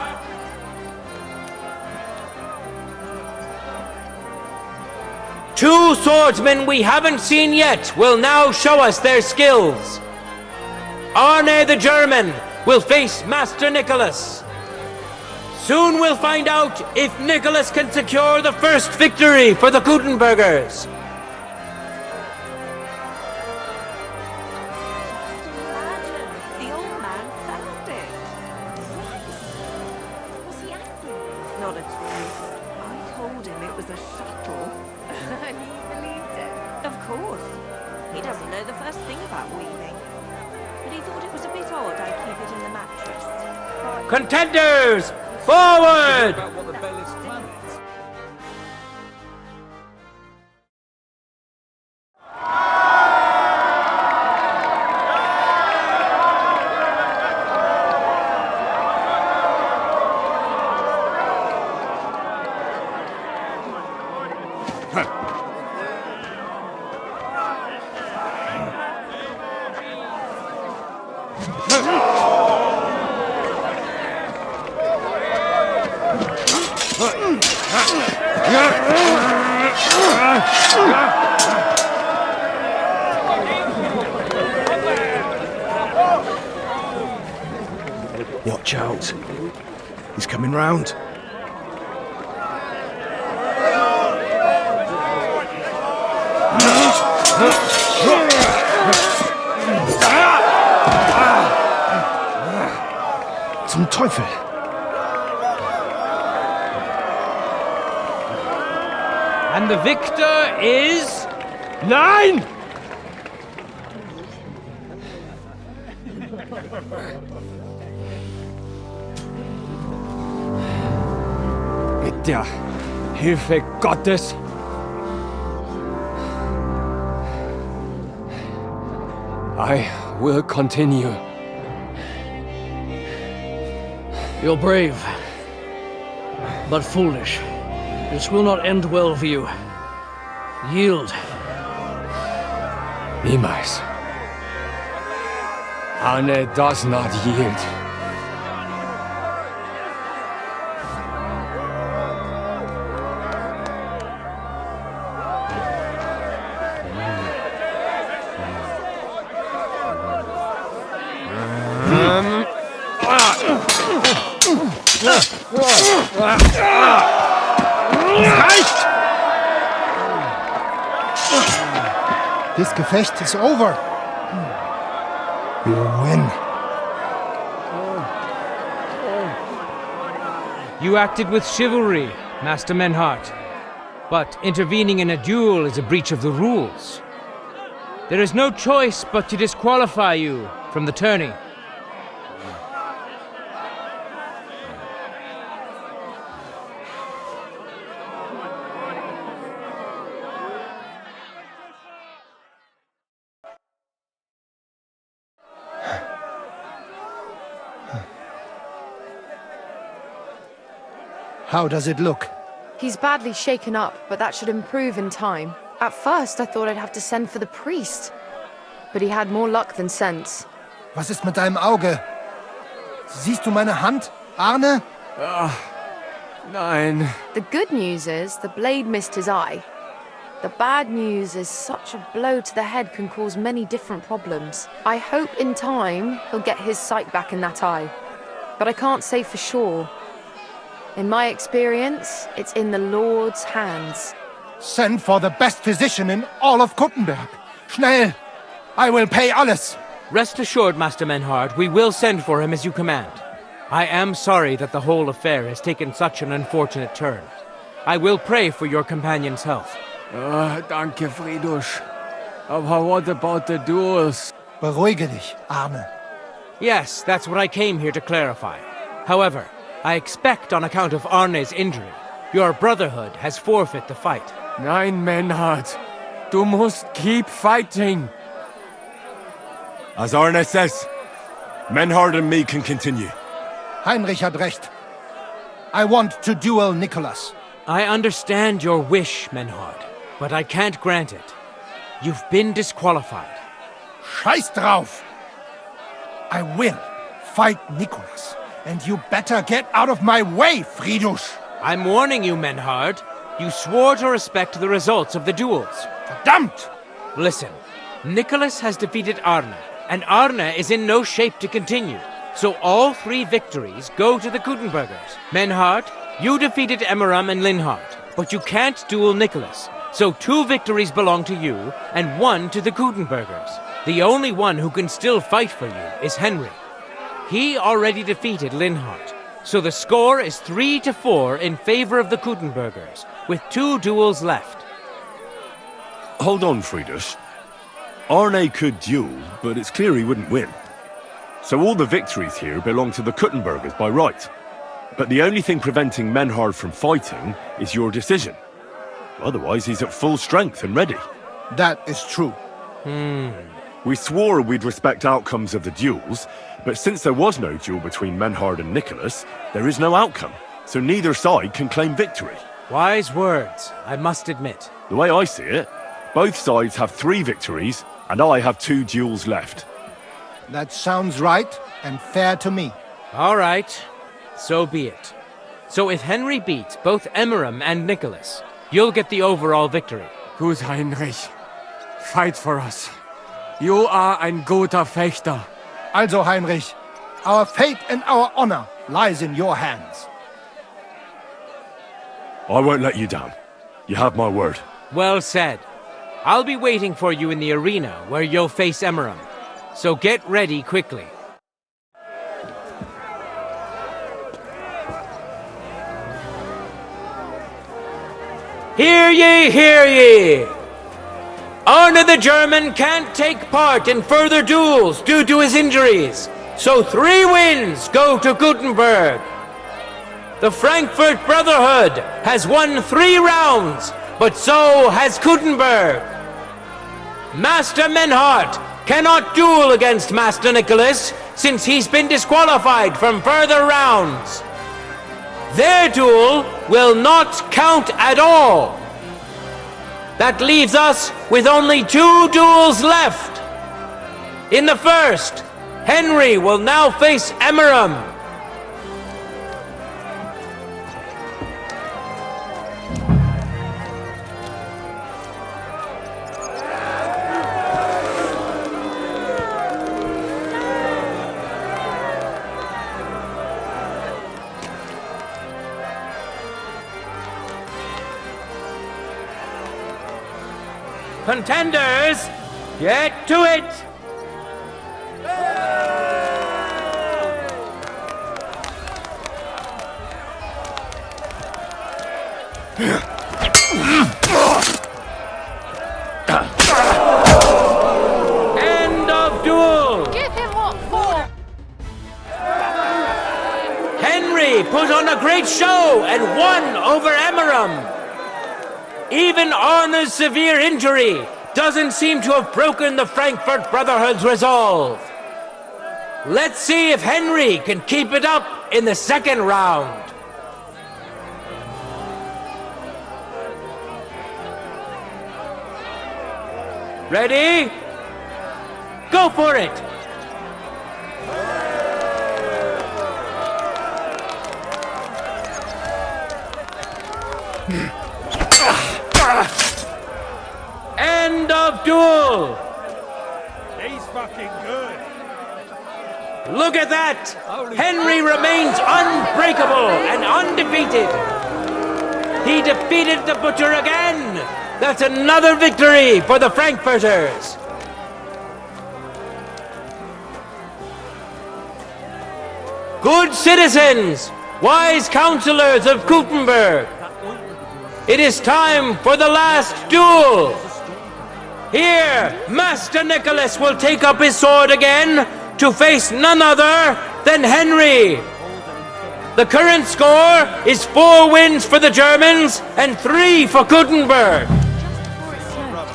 Two swordsmen we haven't seen yet will now show us their skills. Arne the German will face Master Nicholas. Soon we'll find out if Nicholas can secure the first victory for the Kuttenbergers. The old man found it. Was he angry? Not at all. I told him it was a shuttle. And he believed it. Of course. He doesn't know the first thing about weaving. But he thought it was a bit odd I keep it in the mattress. Contenders, forward! Watch out. He's coming round. Zum Teufel! And the victor is... Nein! Mit der Hilfe Gottes. I will continue. You're brave, but foolish. This will not end well for you. Yield. Niemals. Arne does not yield. This Gefecht is over. You win. You acted with chivalry, Master Menhardt. But intervening in a duel is a breach of the rules. There is no choice but to disqualify you from the tourney. How does it look? He's badly shaken up, but that should improve in time. At first, I thought I'd have to send for the priest. But he had more luck than sense. Was ist mit deinem Auge? Siehst du meine Hand, Arne? Nein. The good news is the blade missed his eye. The bad news is such a blow to the head can cause many different problems. I hope in time he'll get his sight back in that eye. But I can't say for sure. In my experience, it's in the Lord's hands. Send for the best physician in all of Kuttenberg. Schnell! I will pay alles. Rest assured, Master Menhard, we will send for him as you command. I am sorry that the whole affair has taken such an unfortunate turn. I will pray for your companion's health. Danke, Friedrich. But what about the duels? Beruhige dich, Arne. Yes, that's what I came here to clarify. However, I expect on account of Arne's injury, your brotherhood has forfeit the fight. Nein, Menhard. Du musst keep fighting. As Arne says, Menhard and me can continue. Heinrich had recht. I want to duel Nicholas. I understand your wish, Menhard, but I can't grant it. You've been disqualified. Scheiß drauf! I will fight Nicholas, and you better get out of my way, Friedrich! I'm warning you, Menhard. You swore to respect the results of the duels. Verdammt! Listen, Nicholas has defeated Arne, and Arne is in no shape to continue. So all 3 victories go to the Kuttenbergers. Menhard, you defeated Emmeram and Linhard, but you can't duel Nicholas. So 2 victories belong to you, and 1 to the Kuttenbergers. The only one who can still fight for you is Henry. He already defeated Linhard, so the score is 3-4 in favor of the Kuttenbergers, with 2 duels left. Hold on, Friedrich. Arne could duel, but it's clear he wouldn't win. So all the victories here belong to the Kuttenbergers by right. But the only thing preventing Menhard from fighting is your decision. Otherwise, he's at full strength and ready. That is true. We swore we'd respect outcomes of the duels, but since there was no duel between Menhard and Nicholas, there is no outcome, so neither side can claim victory. Wise words, I must admit. The way I see it, both sides have 3 victories, and I have 2 duels left. That sounds right and fair to me. All right, so be it. So if Henry beats both Emmeram and Nicholas, you'll get the overall victory. Gut, Heinrich. Fight for us. You are ein guter Fechter. Also, Heinrich, our fate and our honor lies in your hands. I won't let you down. You have my word. Well said. I'll be waiting for you in the arena where you'll face Emmeram. So get ready quickly. Hear ye, hear ye! Arne the German can't take part in further duels due to his injuries, so 3 wins go to Kuttenberg. The Frankfurt Brotherhood has won 3 rounds, but so has Kuttenberg. Master Menhard cannot duel against Master Nicholas since he's been disqualified from further rounds. Their duel will not count at all. That leaves us with only 2 duels left. In the first, Henry will now face Emmeram. Contenders, get to it! End of duel! Give him what for! Henry put on a great show and won over Emmeram. Even Arne's severe injury doesn't seem to have broken the Frankfurt Brotherhood's resolve. Let's see if Henry can keep it up in the second round. Ready? Go for it! duel! He's fucking good. Look at that! Henry remains unbreakable and undefeated. He defeated the Butcher again! That's another victory for the Frankfurters! Good citizens, wise counselors of Kuttenberg, it is time for the last duel! Here, Master Nicholas will take up his sword again to face none other than Henry. The current score is 4 wins for the Germans and 3 for Kuttenberg.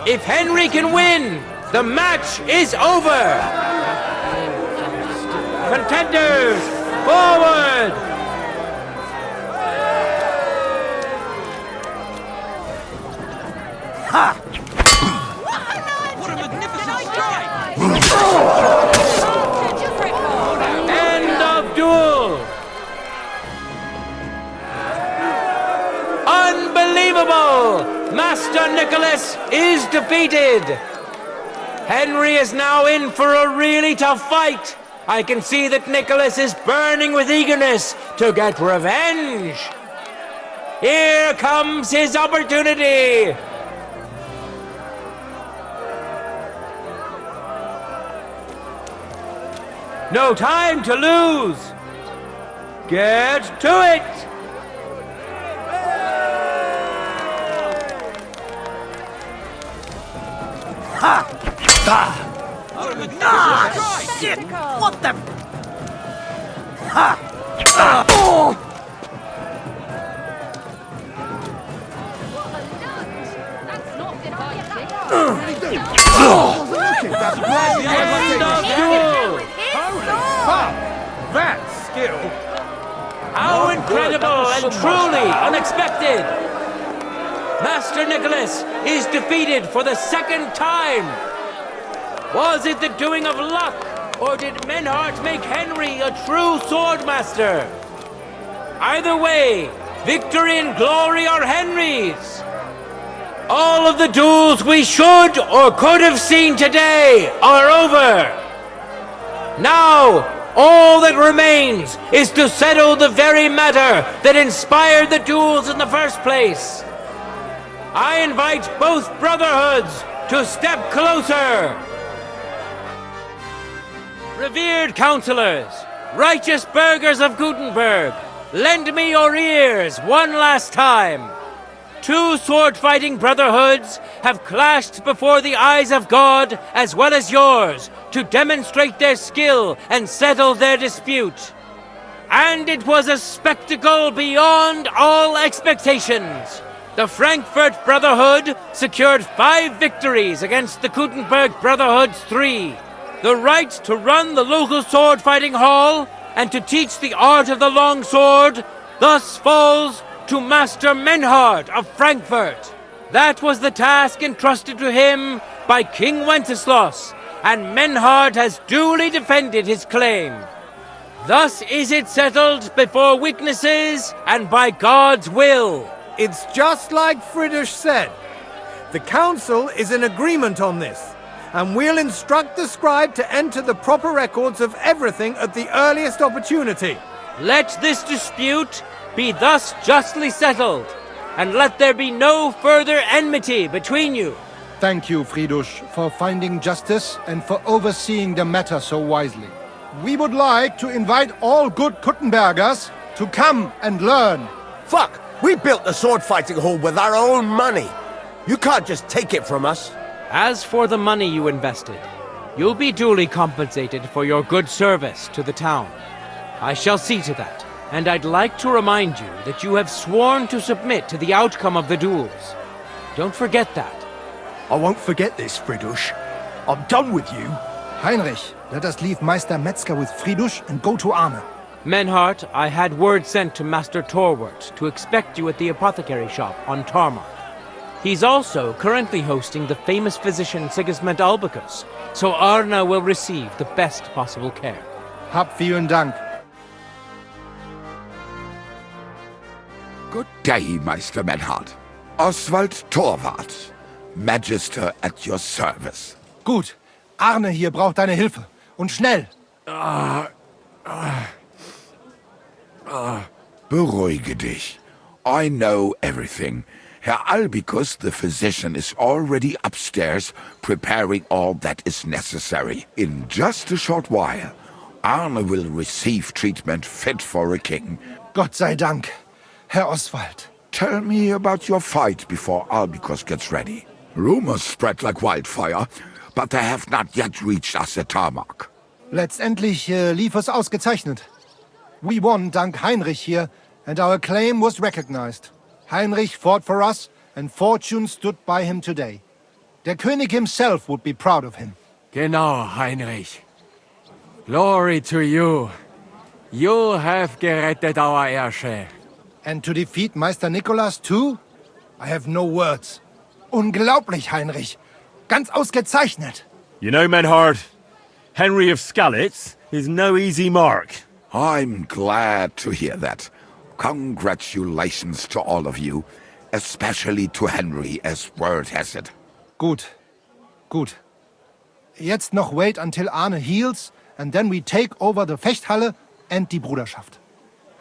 If Henry can win, the match is over. Contenders, forward! Ha! What a magnificent strike! End of duel! Unbelievable! Master Nicholas is defeated! Henry is now in for a really tough fight. I can see that Nicholas is burning with eagerness to get revenge. Here comes his opportunity! No time to lose! Get to it! Ha! Ah! Ah! Shit! What the? Ha! Ah! Oh! That skill! How incredible and truly unexpected! Master Nicholas is defeated for the 2nd time! Was it the doing of luck, or did Menhart make Henry a true swordmaster? Either way, victory and glory are Henry's! All of the duels we should or could have seen today are over! Now, all that remains is to settle the very matter that inspired the duels in the first place. I invite both brotherhoods to step closer. Revered counselors, righteous burghers of Kuttenberg, lend me your ears one last time. 2 sword-fighting brotherhoods have clashed before the eyes of God as well as yours to demonstrate their skill and settle their dispute. And it was a spectacle beyond all expectations. The Frankfurt Brotherhood secured 5 victories against the Kuttenberg Brotherhood's 3. The right to run the local sword-fighting hall and to teach the art of the long sword thus falls to Master Menhart of Frankfurt. That was the task entrusted to him by King Wenceslas, and Menhart has duly defended his claim. Thus is it settled before witnesses and by God's will. It's just like Friedrich said. The council is in agreement on this, and we'll instruct the scribe to enter the proper records of everything at the earliest opportunity. Let this dispute be thus justly settled, and let there be no further enmity between you. Thank you, Friedrich, for finding justice and for overseeing the matter so wisely. We would like to invite all good Kuttenbergers to come and learn. Fuck! We built the sword-fighting hall with our own money. You can't just take it from us. As for the money you invested, you'll be duly compensated for your good service to the town. I shall see to that, and I'd like to remind you that you have sworn to submit to the outcome of the duels. Don't forget that. I won't forget this, Friedrich. I'm done with you. Heinrich, let us leave Meister Metzger with Friedrich and go to Arne. Menhart, I had word sent to Master Torwart to expect you at the apothecary shop on Tarmac. He's also currently hosting the famous physician Sigismund Albicus, so Arne will receive the best possible care. Hab vielen Dank. Good day, Meister Menhart. Oswald Torwart, Magister at your service. Gut. Arne hier braucht deine Hilfe. Und schnell. Beruhige dich. I know everything. Herr Albicus, the physician, is already upstairs preparing all that is necessary. In just a short while, Arne will receive treatment fit for a king. Gott sei Dank, Herr Oswald. Tell me about your fight before Albicus gets ready. Rumors spread like wildfire, but they have not yet reached us at Tarmac. Letztendlich lief es ausgezeichnet. We won dank Heinrich hier, and our claim was recognized. Heinrich fought for us, and fortune stood by him today. Der König himself would be proud of him. Genau, Heinrich. Glory to you. You have gerettet our Ersche. And to defeat Meister Nicholas too? I have no words. Unglaublich, Heinrich. Ganz ausgezeichnet. You know, Menhard, Henry of Skalitz is no easy mark. I'm glad to hear that. Congratulations to all of you, especially to Henry, as word has it. Gut. Gut. Jetzt noch wait until Arne heals, and then we take over the Fechthalle and die Bruderschaft.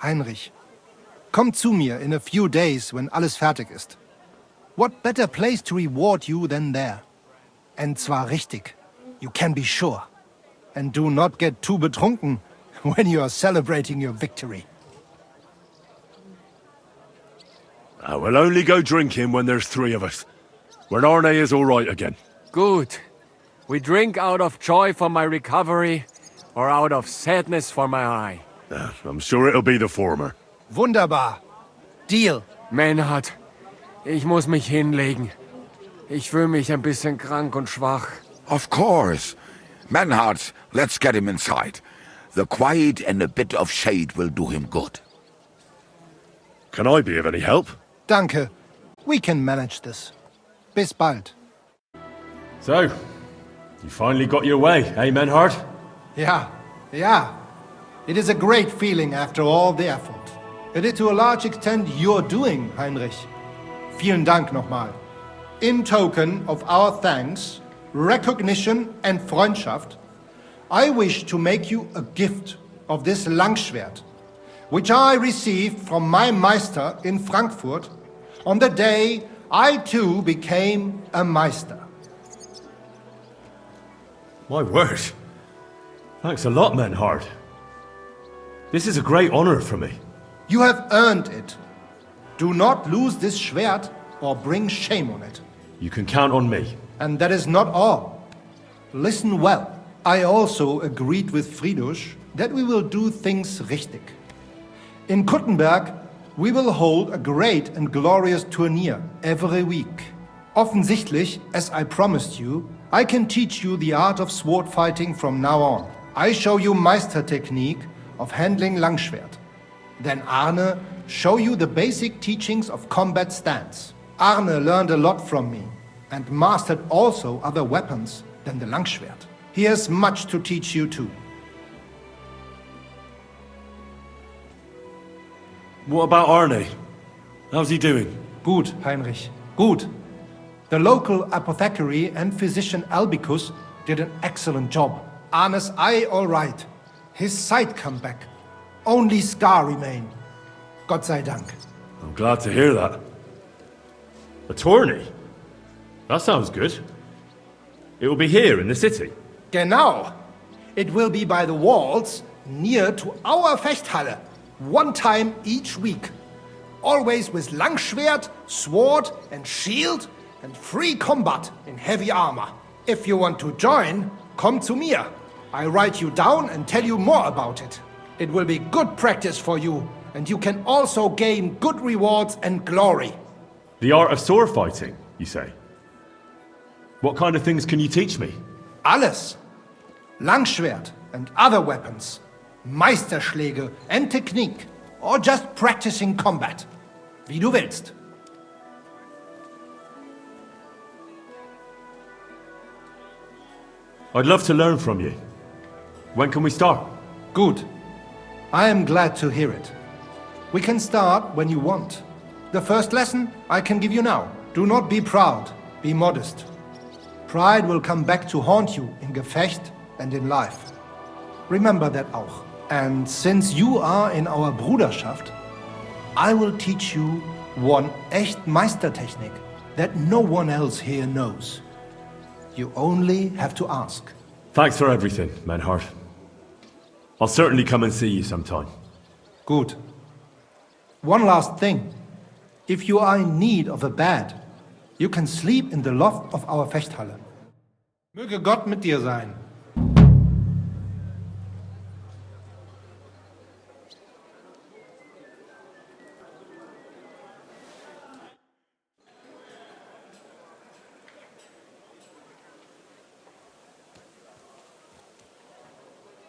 Heinrich, komm zu mir in a few days when alles fertig ist. What better place to reward you than there? And zwar richtig. You can be sure. And do not get too betrunken when you are celebrating your victory. I will only go drinking when there's three of us. When Arne is all right again. Good. We drink out of joy for my recovery, or out of sadness for my eye. I'm sure it'll be the former. Wunderbar. Deal. Menhard, ich muss mich hinlegen. Ich fühle mich ein bisschen krank und schwach. Of course. Menhard, let's get him inside. The quiet and a bit of shade will do him good. Can I be of any help? Danke. We can manage this. Bis bald. So, you finally got your way, eh, Menhard? Yeah. It is a great feeling after all the effort. It is to a large extent your doing, Heinrich. Vielen Dank nochmal. In token of our thanks, recognition and Freundschaft, I wish to make you a gift of this Langschwert, which I received from my Meister in Frankfurt on the day I too became a Meister. My word. Thanks a lot, Menhard. This is a great honor for me. You have earned it. Do not lose this Schwert or bring shame on it. You can count on me. And that is not all. Listen well. I also agreed with Friedrich that we will do things richtig. In Kuttenberg, we will hold a great and glorious tourney every week. Offensichtlich, as I promised you, I can teach you the art of sword fighting from now on. I show you Meister technique of handling Langschwert. Then Arne show you the basic teachings of combat stance. Arne learned a lot from me and mastered also other weapons than the Langschwert. He has much to teach you too. What about Arne? How's he doing? Gut, Heinrich. Gut. The local apothecary and physician Albicus did an excellent job. Arne's eye all right. His sight come back. Only scar remain. Gott sei Dank. I'm glad to hear that. A tourney? That sounds good. It will be here in the city. Genau. It will be by the walls near to our Fechthalle. One time each week. Always with Langschwert, sword and shield and free combat in heavy armor. If you want to join, come to mir. I write you down and tell you more about it. It will be good practice for you, and you can also gain good rewards and glory. The art of sword fighting, you say? What kind of things can you teach me? Alles. Langschwert and other weapons. Meisterschläge and technique. Or just practicing combat. Wie du willst. I'd love to learn from you. When can we start? Good. I am glad to hear it. We can start when you want. The first lesson I can give you now. Do not be proud, be modest. Pride will come back to haunt you in Gefecht and in life. Remember that auch. And since you are in our Bruderschaft, I will teach you one echt Meistertechnik that no one else here knows. You only have to ask. Thanks for everything, Menhard. I'll certainly come and see you sometime. Good. One last thing. If you are in need of a bed, you can sleep in the loft of our Fechthalle. Möge Gott mit dir sein.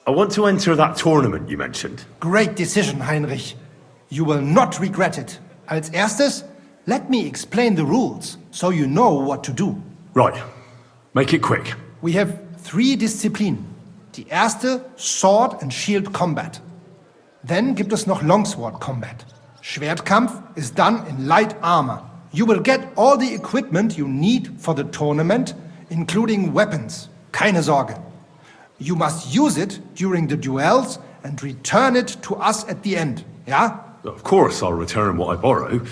I want to enter that tournament you mentioned. Great decision, Heinrich. You will not regret it. Als erstes, let me explain the rules, so you know what to do. Right. Make it quick. We have 3 Disziplinen. Die erste, Sword and Shield Combat. Then gibt es noch Longsword Combat. Schwertkampf is done in light armor. You will get all the equipment you need for the tournament, including weapons. Keine Sorge. You must use it during the duels and return it to us at the end, yeah? Of course I'll return what I borrow.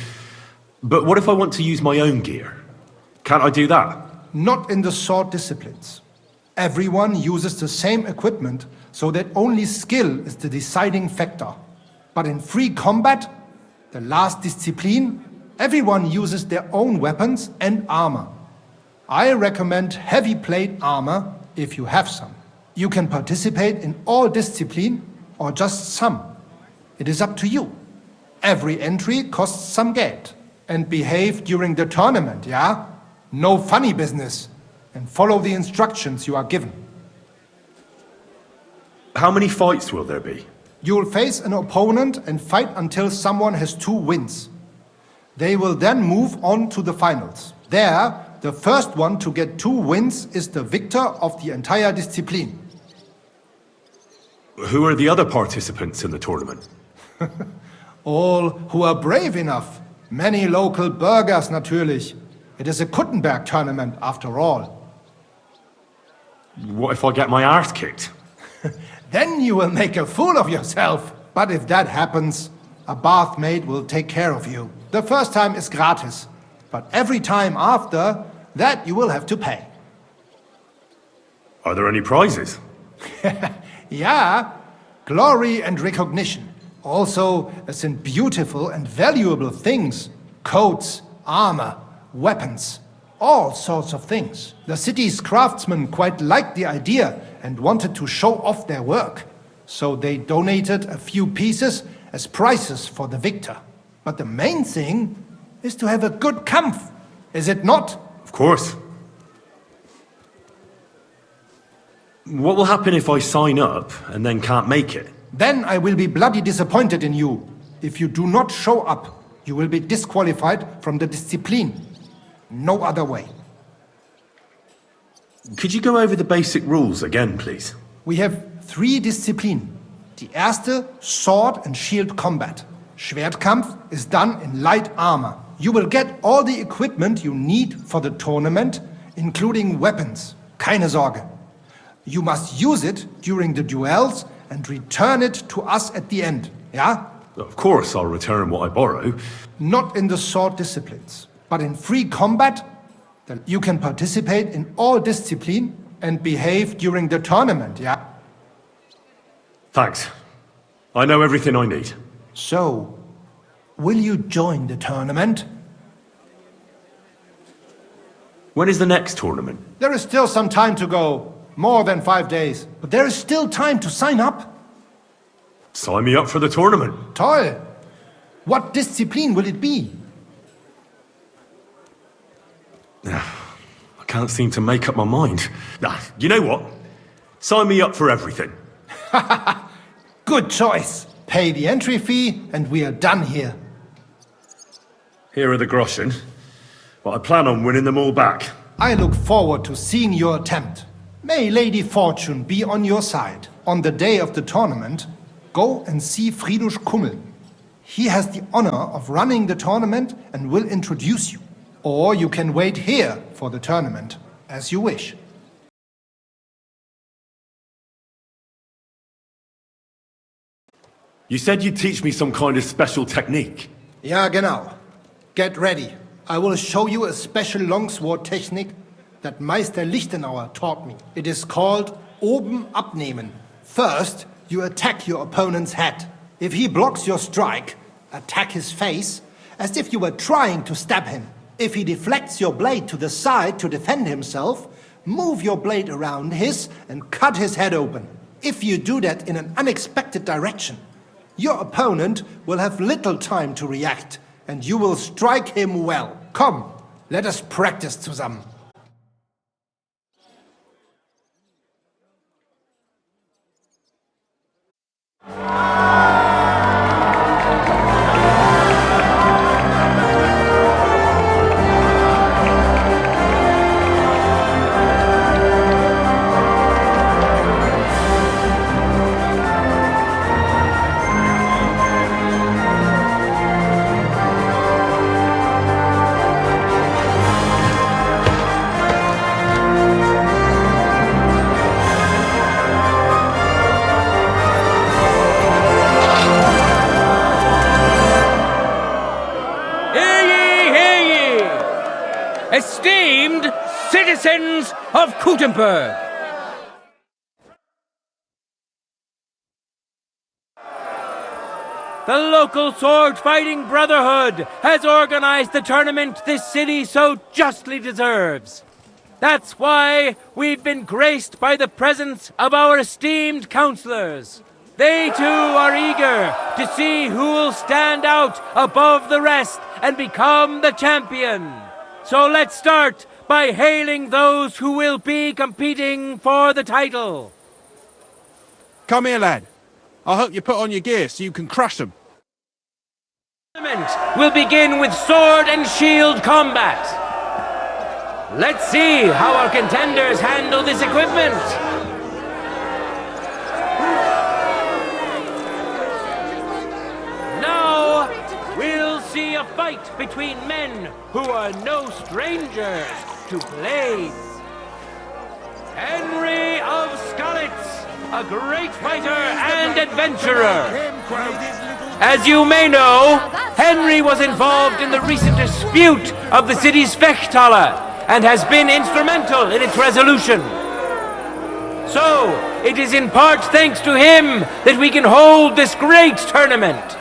But what if I want to use my own gear? Can't I do that? Not in the sword disciplines. Everyone uses the same equipment, so that only skill is the deciding factor. But in free combat, the last discipline, everyone uses their own weapons and armor. I recommend heavy plate armor if you have some. You can participate in all discipline or just some. It is up to you. Every entry costs some Geld. And behave during the tournament, yeah? No funny business. And follow the instructions you are given. How many fights will there be? You'll face an opponent and fight until someone has 2 wins. They will then move on to the finals. There, the first one to get 2 wins is the victor of the entire discipline. Who are the other participants in the tournament? All who are brave enough. Many local burghers, natürlich. It is a Kuttenberg Tournament, after all. What if I get my arse kicked? Then you will make a fool of yourself. But if that happens, a bathmaid will take care of you. The first time is gratis. But every time after, that you will have to pay. Are there any prizes? Yeah, glory and recognition. Also, es sind beautiful and valuable things. Coats, armor, weapons, all sorts of things. The city's craftsmen quite liked the idea and wanted to show off their work. So they donated a few pieces as prizes for the victor. But the main thing is to have a good Kampf, is it not? Of course. What will happen if I sign up and then can't make it? Then I will be bloody disappointed in you. If you do not show up, you will be disqualified from the discipline. No other way. Could you go over the basic rules again, please? We have 3 Disziplinen. Die erste, Sword and Shield Combat. Schwertkampf is done in light armor. You will get all the equipment you need for the tournament, including weapons. Keine Sorge. You must use it during the duels and return it to us at the end, yeah? Of course I'll return what I borrow. Not in the sword disciplines, but in free combat, you can participate in all discipline and behave during the tournament, yeah? Thanks. I know everything I need. So, will you join the tournament? When is the next tournament? There is still some time to go. More than 5 days. But there is still time to sign up. Sign me up for the tournament. Toll. What discipline will it be? I can't seem to make up my mind. You know what? Sign me up for everything. Good choice. Pay the entry fee and we are done here. Here are the Groschen. But I plan on winning them all back. I look forward to seeing your attempt. May Lady Fortune be on your side. On the day of the tournament, go and see Friedrich Kummel. He has the honor of running the tournament and will introduce you. Or you can wait here for the tournament. As you wish. You said you'd teach me some kind of special technique. Ja, genau. Get ready. I will show you a special longsword technique that Meister Lichtenauer taught me. It is called oben abnehmen. First, you attack your opponent's head. If he blocks your strike, attack his face as if you were trying to stab him. If he deflects your blade to the side to defend himself, move your blade around his and cut his head open. If you do that in an unexpected direction, your opponent will have little time to react, and you will strike him well. Come, let us practice zusammen. Esteemed citizens of Kuttenberg! The local sword-fighting brotherhood has organized the tournament this city so justly deserves. That's why we've been graced by the presence of our esteemed counselors. They too are eager to see who will stand out above the rest and become the champion. So let's start by hailing those who will be competing for the title. Come here, lad. I'll help you put on your gear so you can crush them. The tournament will begin with sword and shield combat. Let's see how our contenders handle this equipment. Now, we'll see a fight between men who are no strangers to blades. Henry of Skalitz, a great fighter and adventurer. As you may know, Henry was involved in the recent dispute of the city's Fechthalle and has been instrumental in its resolution. So, it is in part thanks to him that we can hold this great tournament.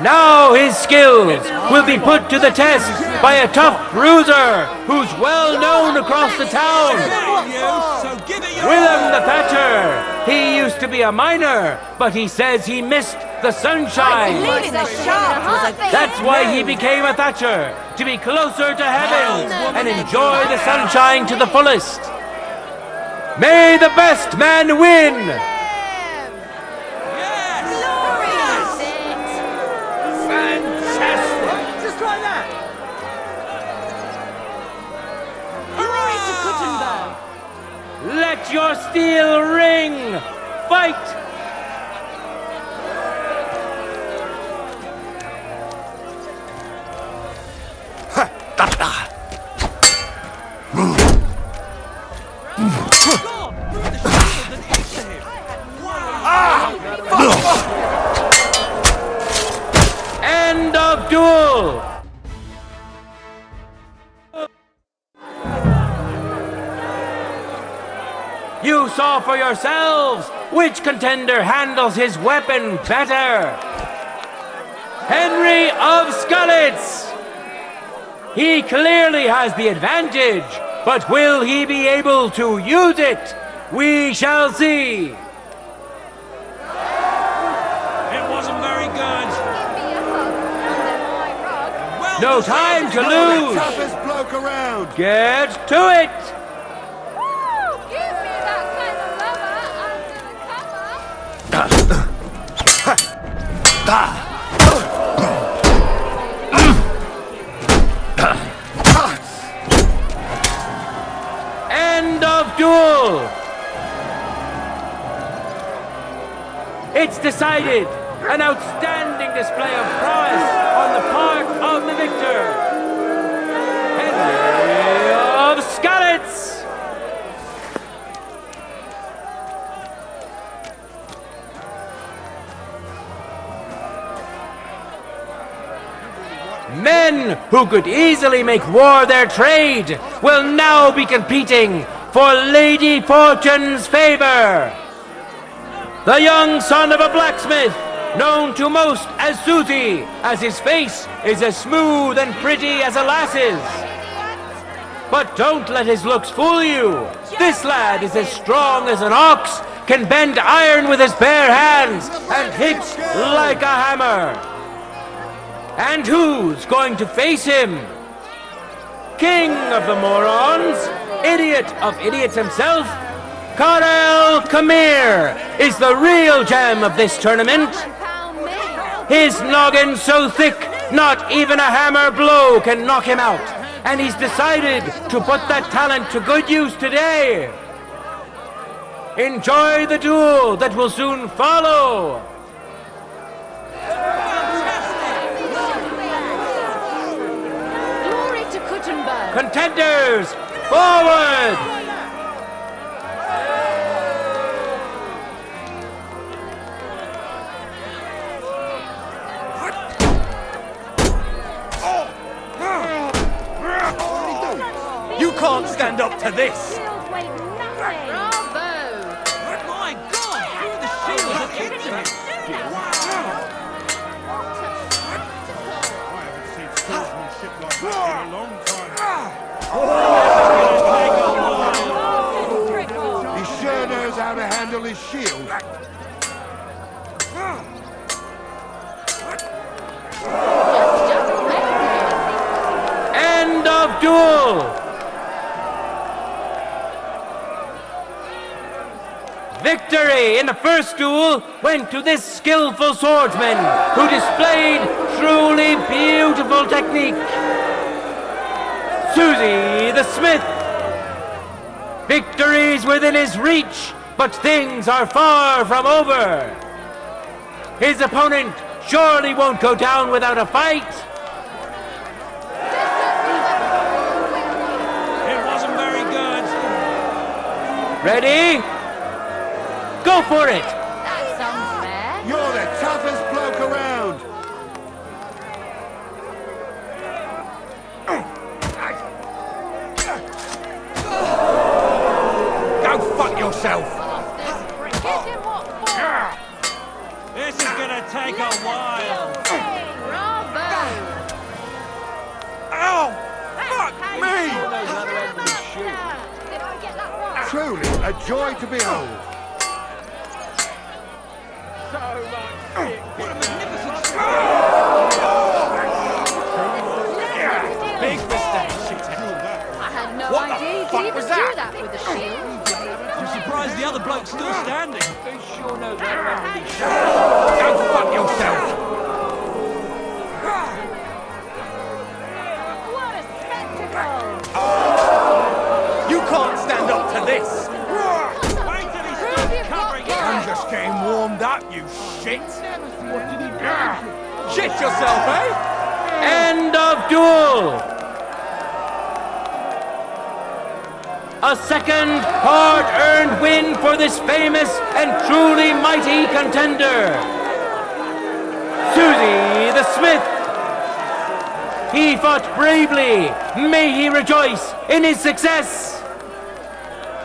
Now his skills will be put to the test by a tough bruiser who's well known across the town. Willem the Thatcher. He used to be a miner, but he says he missed the sunshine. That's why he became a Thatcher, to be closer to heaven and enjoy the sunshine to the fullest. May the best man win! Let your steel ring! Fight! End of duel! You saw for yourselves which contender handles his weapon better. Henry of Skalitz! He clearly has the advantage, but will he be able to use it? We shall see. It wasn't very good. No time to lose. Toughest bloke around. Get to it. End of duel! It's decided! An outstanding display of prowess on the part of the victor! Henry of Skalitz! who could easily make war their trade, will now be competing for Lady Fortune's favor. The young son of a blacksmith, known to most as Susie, as his face is as smooth and pretty as a lass's. But don't let his looks fool you. This lad is as strong as an ox, can bend iron with his bare hands, and hits like a hammer. And who's going to face him? King of the morons, idiot of idiots himself, Karel Kamir is the real gem of this tournament. His noggin's so thick, not even a hammer blow can knock him out. And he's decided to put that talent to good use today. Enjoy the duel that will soon follow. Glory to Kuttenberg! Contenders, forward! You can't stand up to this! My God! Who are the shields that kicked him? He sure knows how to handle his shield. End of duel! Victory in the first duel went to this skillful swordsman who displayed truly beautiful technique. Susie the Smith. Victory's within his reach, but things are far from over. His opponent surely won't go down without a fight. It wasn't very good. Ready? Go for it! That's unfair. You're the toughest bloke around. Go fuck yourself! This is gonna take a while. Bravo! Ow! Fuck me! Did I get that right? Truly a joy to behold. Big mistake. I had no What the idea you fuck could even was do that? that with a shield. I'm surprised the other bloke's still standing. They sure know that around these Go fuck yourself! What a spectacle! You can't stand up to this! Wait till he starts covering it. I'm just getting warmed up, you shit! What did he do? Shit yourself, eh? End of duel! A second hard-earned win for this famous and truly mighty contender. Susie the Smith. He fought bravely. May he rejoice in his success.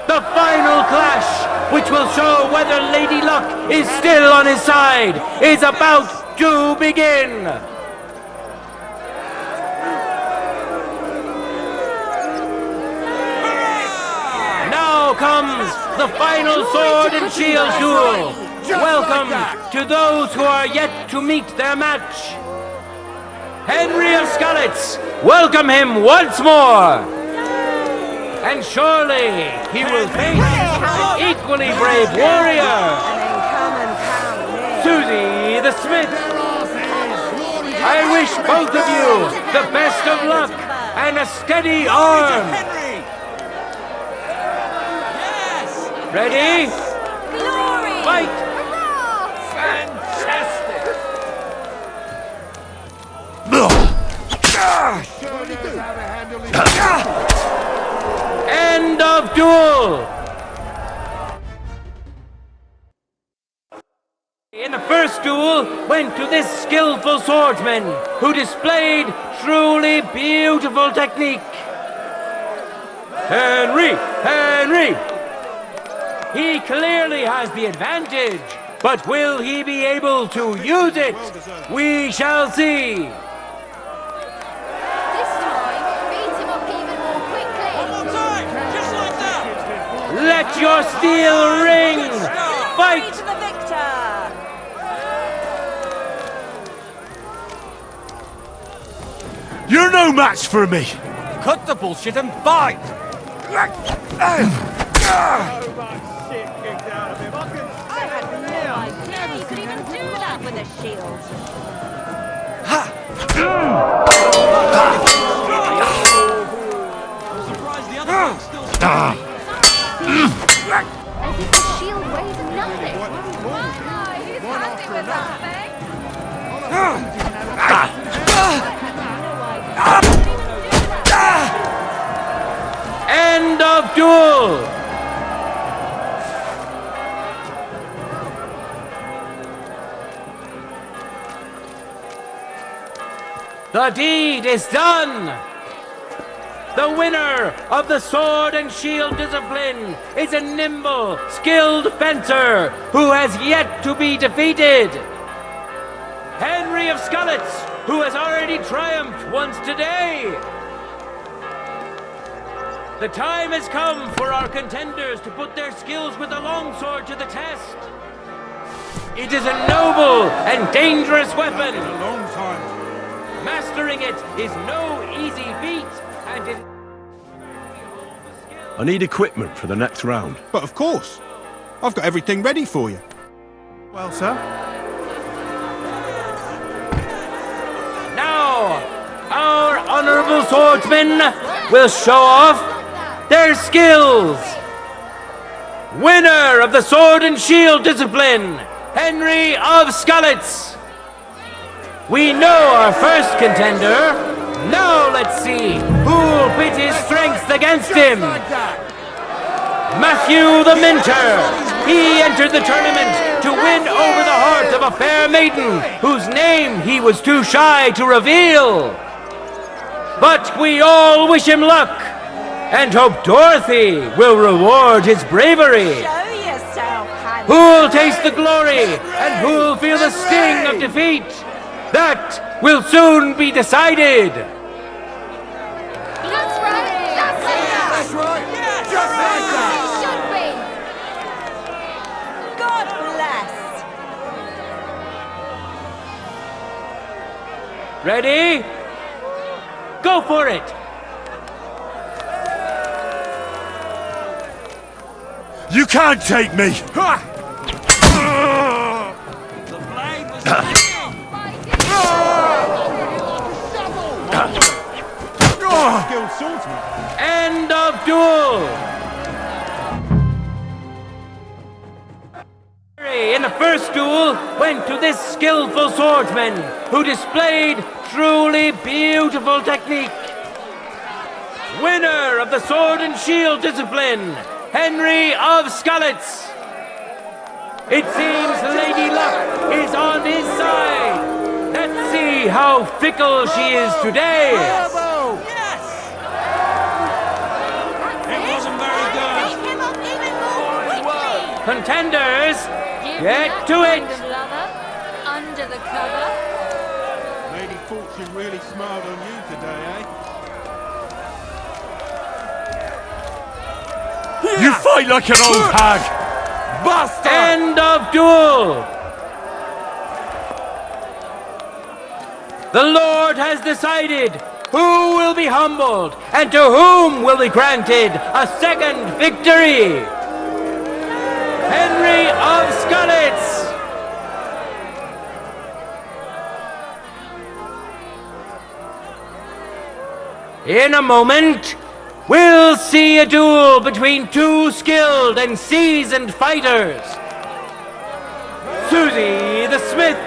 The final clash, which will show whether Lady Luck is still on his side, is about to begin. Now comes the final sword and shield duel. Welcome to those who are yet to meet their match. Henry of Skalitz, welcome him once more. And surely he will face an equally brave warrior. Susie the Smith. I wish both of you the best of luck and a steady arm. Ready? Fight! Fantastic! End of duel! In the first duel went to this skillful swordsman who displayed truly beautiful technique. Henry! He clearly has the advantage, but will he be able to use it? We shall see. This time, beat him up even more quickly. One more time, just like that. Let your steel ring! Fight! To the victor! You're no match for me! Cut the bullshit and fight! I had no idea you could even do that with a shield. I'm surprised the other one's still As if the shield weighs nothing. He's happy with that thing. End of duel! The deed is done! The winner of the sword and shield discipline is a nimble, skilled fencer who has yet to be defeated. Henry of Skalitz, who has already triumphed once today. The time has come for our contenders to put their skills with the longsword to the test. It is a noble and dangerous weapon. A long time. Mastering it is no easy feat, and it... I need equipment for the next round. But of course. I've got everything ready for you. Well, sir. Now, our honorable swordsmen will show off their skills. Winner of the sword and shield discipline, Henry of Skalitz. We know our first contender. Now let's see who'll pit his strength against him. Matthew the Minter. He entered the tournament to win over the heart of a fair maiden whose name he was too shy to reveal. But we all wish him luck and hope Dorothy will reward his bravery. Show yourself, Hank. Who'll taste the glory and who'll feel the sting of defeat? That will soon be decided. That's right. That's it. That's right. Yes. Just like that. God bless. Ready? Go for it! You can't take me! the blade was Skilled swordsman. End of duel! In the first duel went to this skillful swordsman who displayed truly beautiful technique. Winner of the sword and shield discipline, Henry of Skalitz. It seems Lady Luck is on his side. Let's see how fickle she is today. Yes! It wasn't very good. Make him up even more quickly. Contenders, Give get me that to it. kind of lover under the cover. Lady Fortune really smiled on you today, eh? You fight like an old hag! Bastard! End of duel! The Lord has decided who will be humbled and to whom will be granted a second victory. Henry of Skalitz! In a moment, we'll see a duel between two skilled and seasoned fighters. Susie the Smith.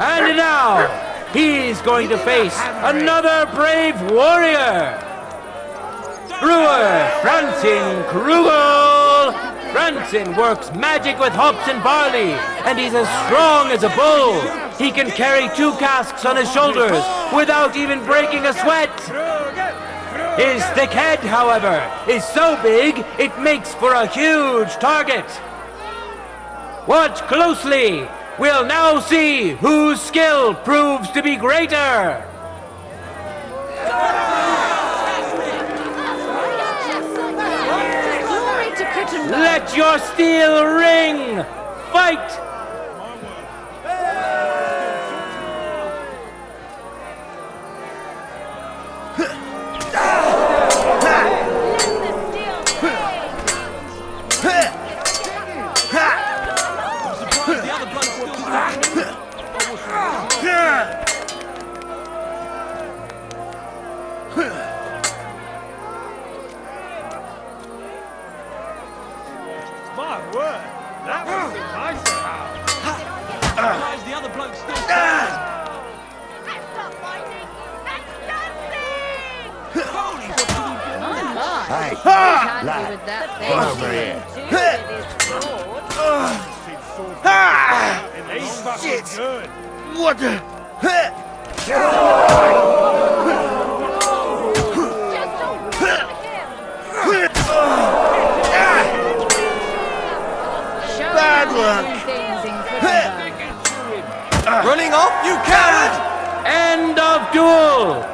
And now, he's going to face another brave warrior. Brewer Francine Krugel Franson works magic with hops and barley, and he's as strong as a bull. He can carry 2 casks on his shoulders without even breaking a sweat. His thick head, however, is so big it makes for a huge target. Watch closely. We'll now see whose skill proves to be greater. Glory to Kuttenberg! Let your steel ring! Fight! My word, that was a nice how. Where's the other bloke still standing? Let's stop fighting! Let's dancing! Holy, what did he do? My, Hey, can't lad, do with that come over here. He's fucking good. What the? Bad work. Running off, you coward! End of duel!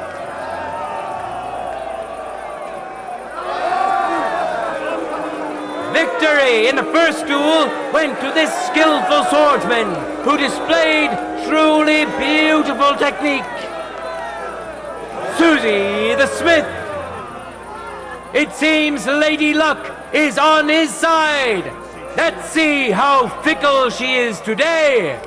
Victory in the first duel went to this skillful swordsman who displayed truly beautiful technique. Susie the Smith. It seems Lady Luck is on his side. Let's see how fickle she is today.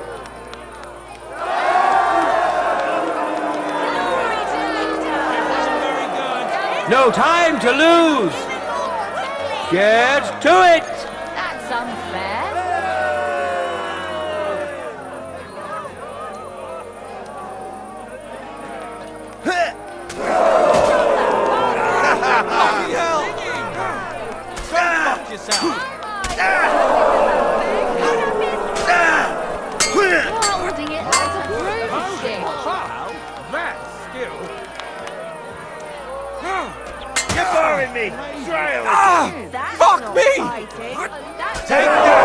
No time to lose. Get to it. That's unfair. Bloody hell! Go fuck yourself! Holding it like a broomstick. That skill. You're boring me. Try it. Fuck me! Take that!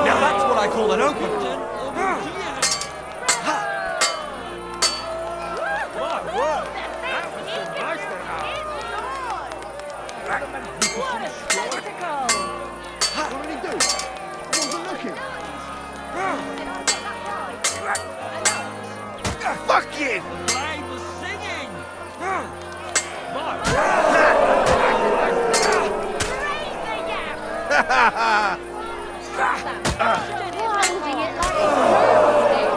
Now that's what I call an open. My word, that was some nice how. What a spectacle! What did he do? I wasn't looking. Fuck you. Play was singing. My Holding it like a broomstick.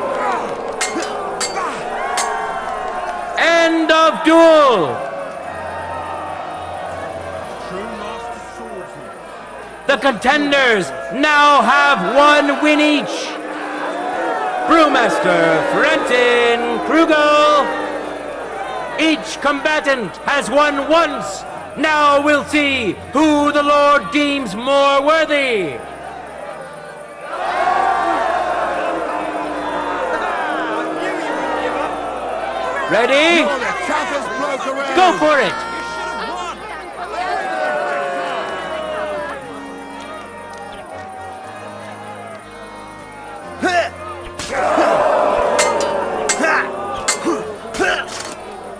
End of duel. true master swordsman. The contenders now have 1 win each. Brewmaster Frenton Krugel. Each combatant has won once. Now we'll see who the Lord deems more worthy. Ready? You're the toughest bloke around. Go for it!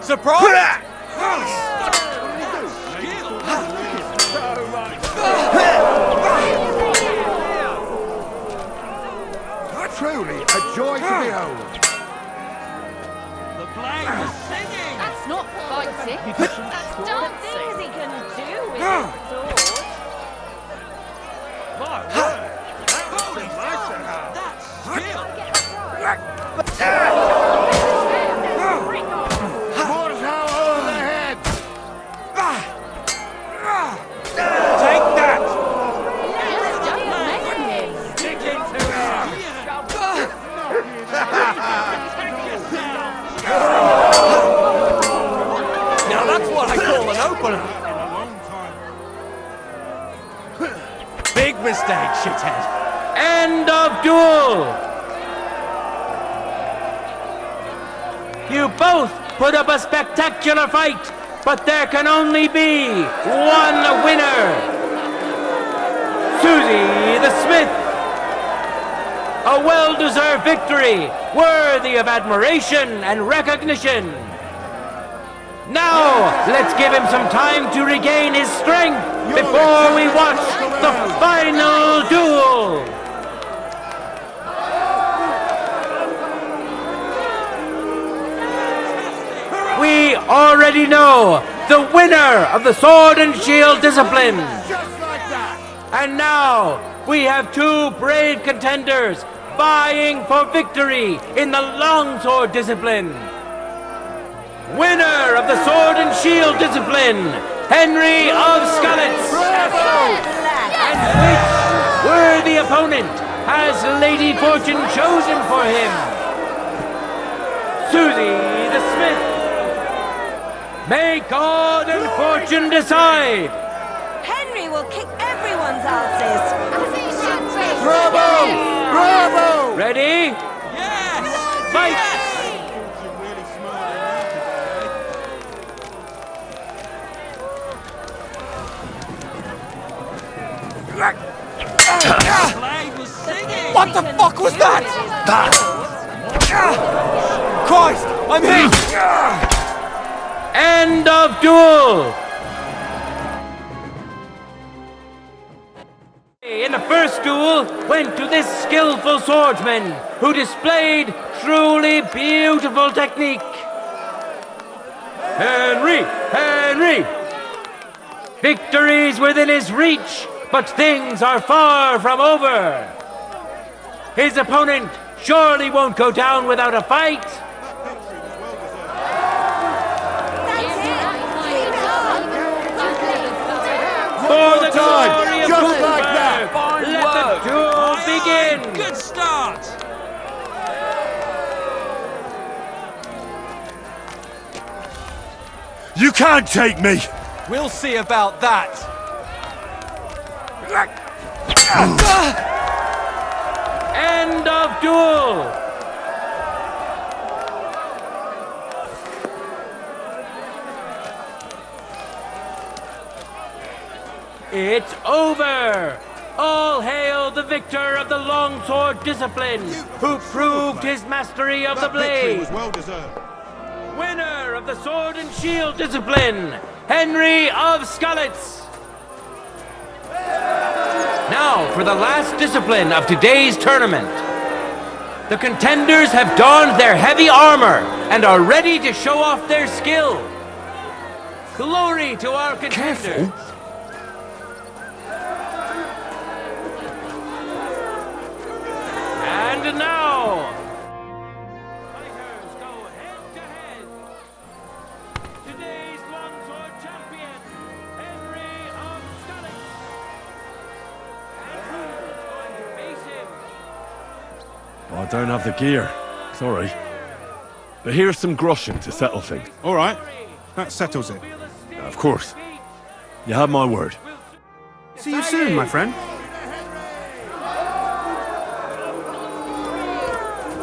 Surprise! Truly a joy to behold. The blade was singing. That's not fighting. That's dancing. He can do with his sword. My word, that was some nice how. That skill. What's how over the head? Take that! Just don't make him. Dig into it. Now that's what I call an opener. In a long time. Big mistake, shithead. End of duel! You both put up a spectacular fight, but there can only be one winner. Susie the Smith. A well-deserved victory, worthy of admiration and recognition. Now, let's give him some time to regain his strength before we watch the final duel. We already know the winner of the sword and shield discipline. And now, we have two brave contenders vying for victory in the longsword discipline. Winner of the sword and shield discipline, Henry of Skalitz. And which worthy opponent has Lady Fortune chosen for him? Susie the Smith. May God and Fortune decide. Henry will kick everyone's asses. Bravo! Bravo! Ready? Yes! Fight! What the fuck was that? Christ! I'm hit! End of duel! In the first duel went to this skillful swordsman who displayed truly beautiful technique. Henry! Henry! Victory's within his reach, but things are far from over. His opponent surely won't go down without a fight. For the glory of Just like that. Kuttenberg, let the duel begin. Good start. You can't take me! We'll see about that. End of duel! It's over! All hail the victor of the longsword discipline, who proved his mastery of the blade. Was well deserved. Winner of the sword and shield discipline, Henry of Skalitz. Now for the last discipline of today's tournament. The contenders have donned their heavy armor and are ready to show off their skill. Glory to our contenders. Careful. And now, fighters go head to head. Today's longsword champion, Henry of Skalitz. And who's going to face him? Oh, I don't have the gear. Sorry. But here's some Groschen to settle things. All right, that settles it. Of course. You have my word. See you soon, my friend.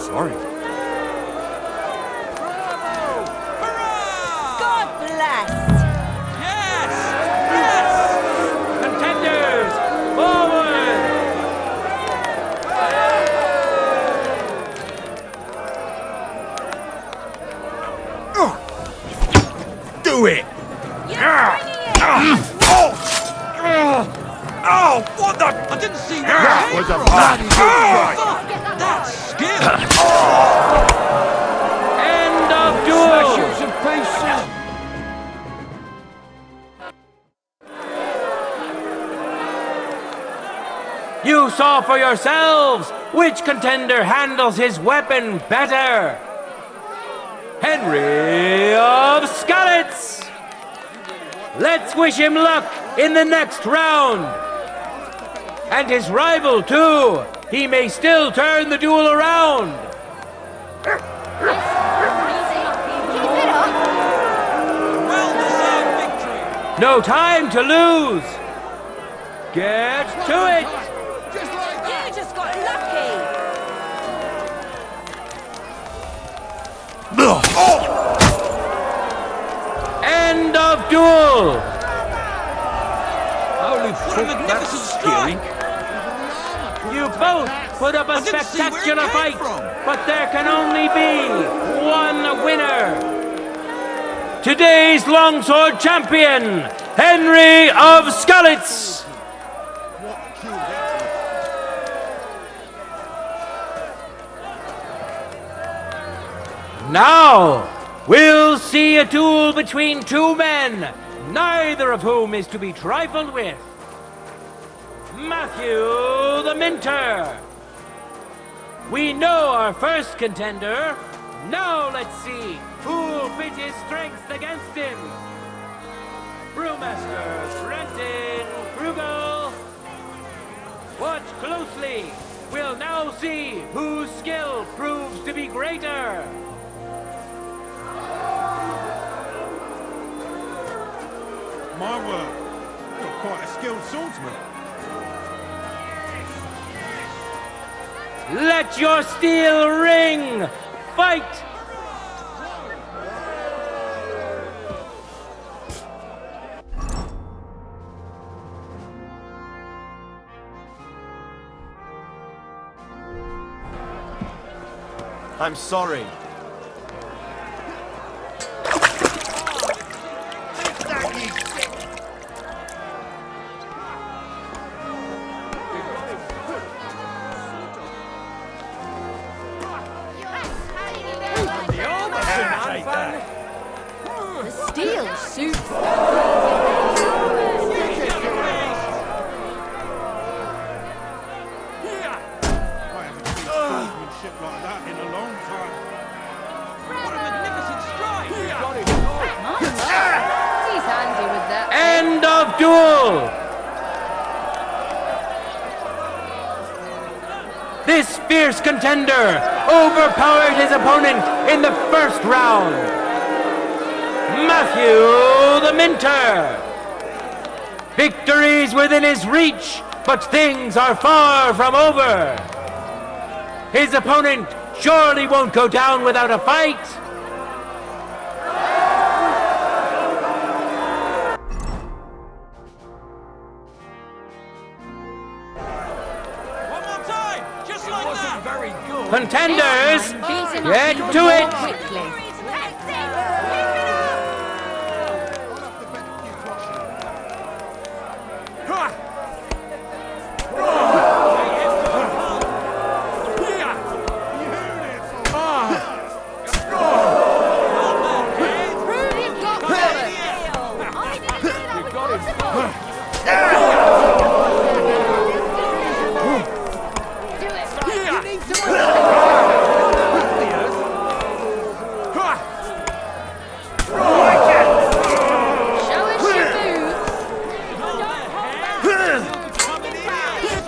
Sorry. God bless. Yes! Yes! Contenders, forward! Do it! Oh, what the? I didn't see that. Was a bloody good fight. That's skill. End of duel! You saw for yourselves which contender handles his weapon better. Henry of Skalitz! Let's wish him luck in the next round. And his rival, too. He may still turn the duel around. No time to lose. Get to it! You just got lucky! End of duel! Holy fuck, that's scary. You both put up a spectacular fight, but there can only be one winner. Today's longsword champion, Henry of Skalitz. Now, we'll see a duel between two men, neither of whom is to be trifled with. Matthew the Minter. We know our first contender. Now let's see who'll pit his strength against him. Brewmaster Brenton Krugel. Watch closely. We'll now see whose skill proves to be greater. My word, you're quite a skilled swordsman. Let your steel ring! Fight! I'm sorry. The steel suits. Ship like that in a long time. What a magnificent strike! He's handy with that. End of duel! This fierce contender overpowered his opponent in the first round. Matthew the Minter. Victory's within his reach, but things are far from over. His opponent surely won't go down without a fight. One more time, just like that. Very good. Contenders, Beat him get up to even it. more quickly. Prove you've got balance. I didn't know that was possible. Do it right. You need to show us your moves.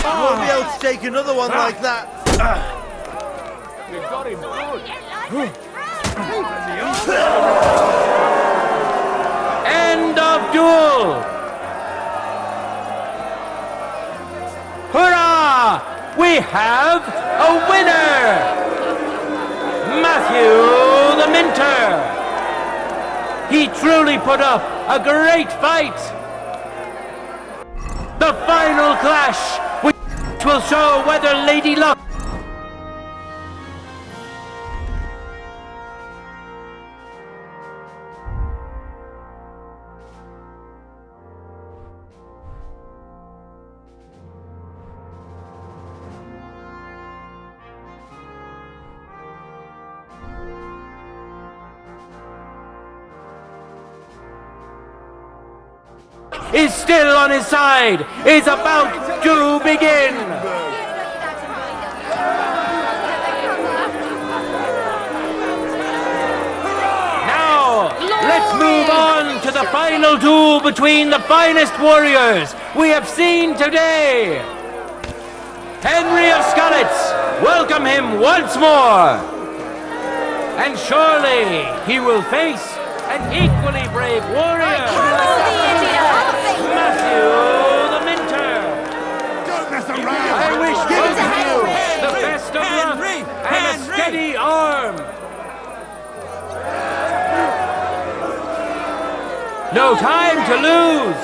You won't be able to take another one like that. You got him good. End of duel! Hurrah! We have a winner! Matthew the Minter! He truly put up a great fight! The final clash, which will show whether Lady Luck is still on his side, is about to begin. Now, let's move on to the final duel between the finest warriors we have seen today. Henry of Skalitz, welcome him once more. And surely he will face an equally brave warrior. Matthew the Minter. No time to lose!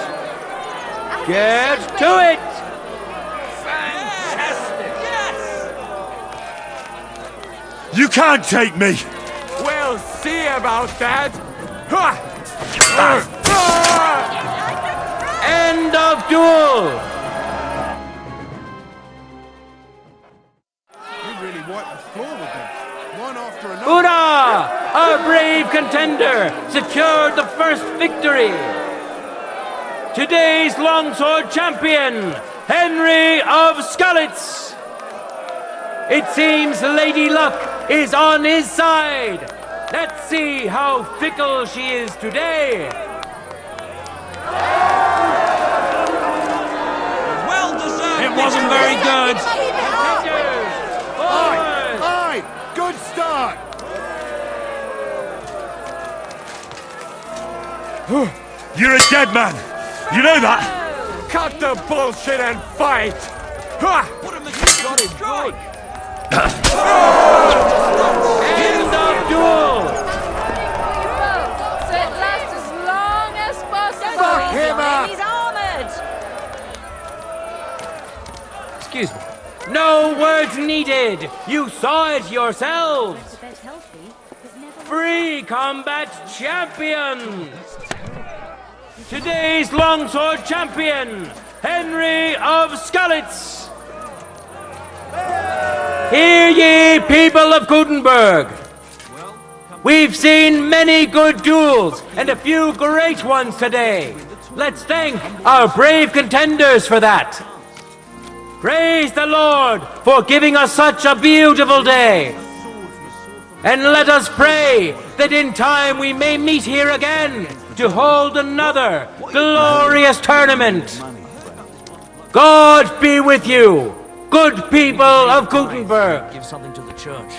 Get to it! Fantastic! You can't take me! We'll see about that! End of duel! You really wiped the floor with them. One after another. Hurrah! Our brave contender secured the first victory! Today's longsword champion, Henry of Skalitz! It seems Lady Luck is on his side! Let's see how fickle she is today! Well deserved. It wasn't very good. Aye, good start. You're a dead man! You know that? Cut the bullshit and fight! What a got him good. End of duel! So it lasts as long as possible. Fuck him up. He's armored! Excuse me. No words needed! You saw it yourselves! Free combat champion! Today's longsword champion, Henry of Skalitz! Hear ye, people of Kuttenberg! We've seen many good duels and a few great ones today. Let's thank our brave contenders for that. Praise the Lord for giving us such a beautiful day. And let us pray that in time we may meet here again to hold another glorious tournament. God be with you, good people of Kuttenberg. Give something to the church.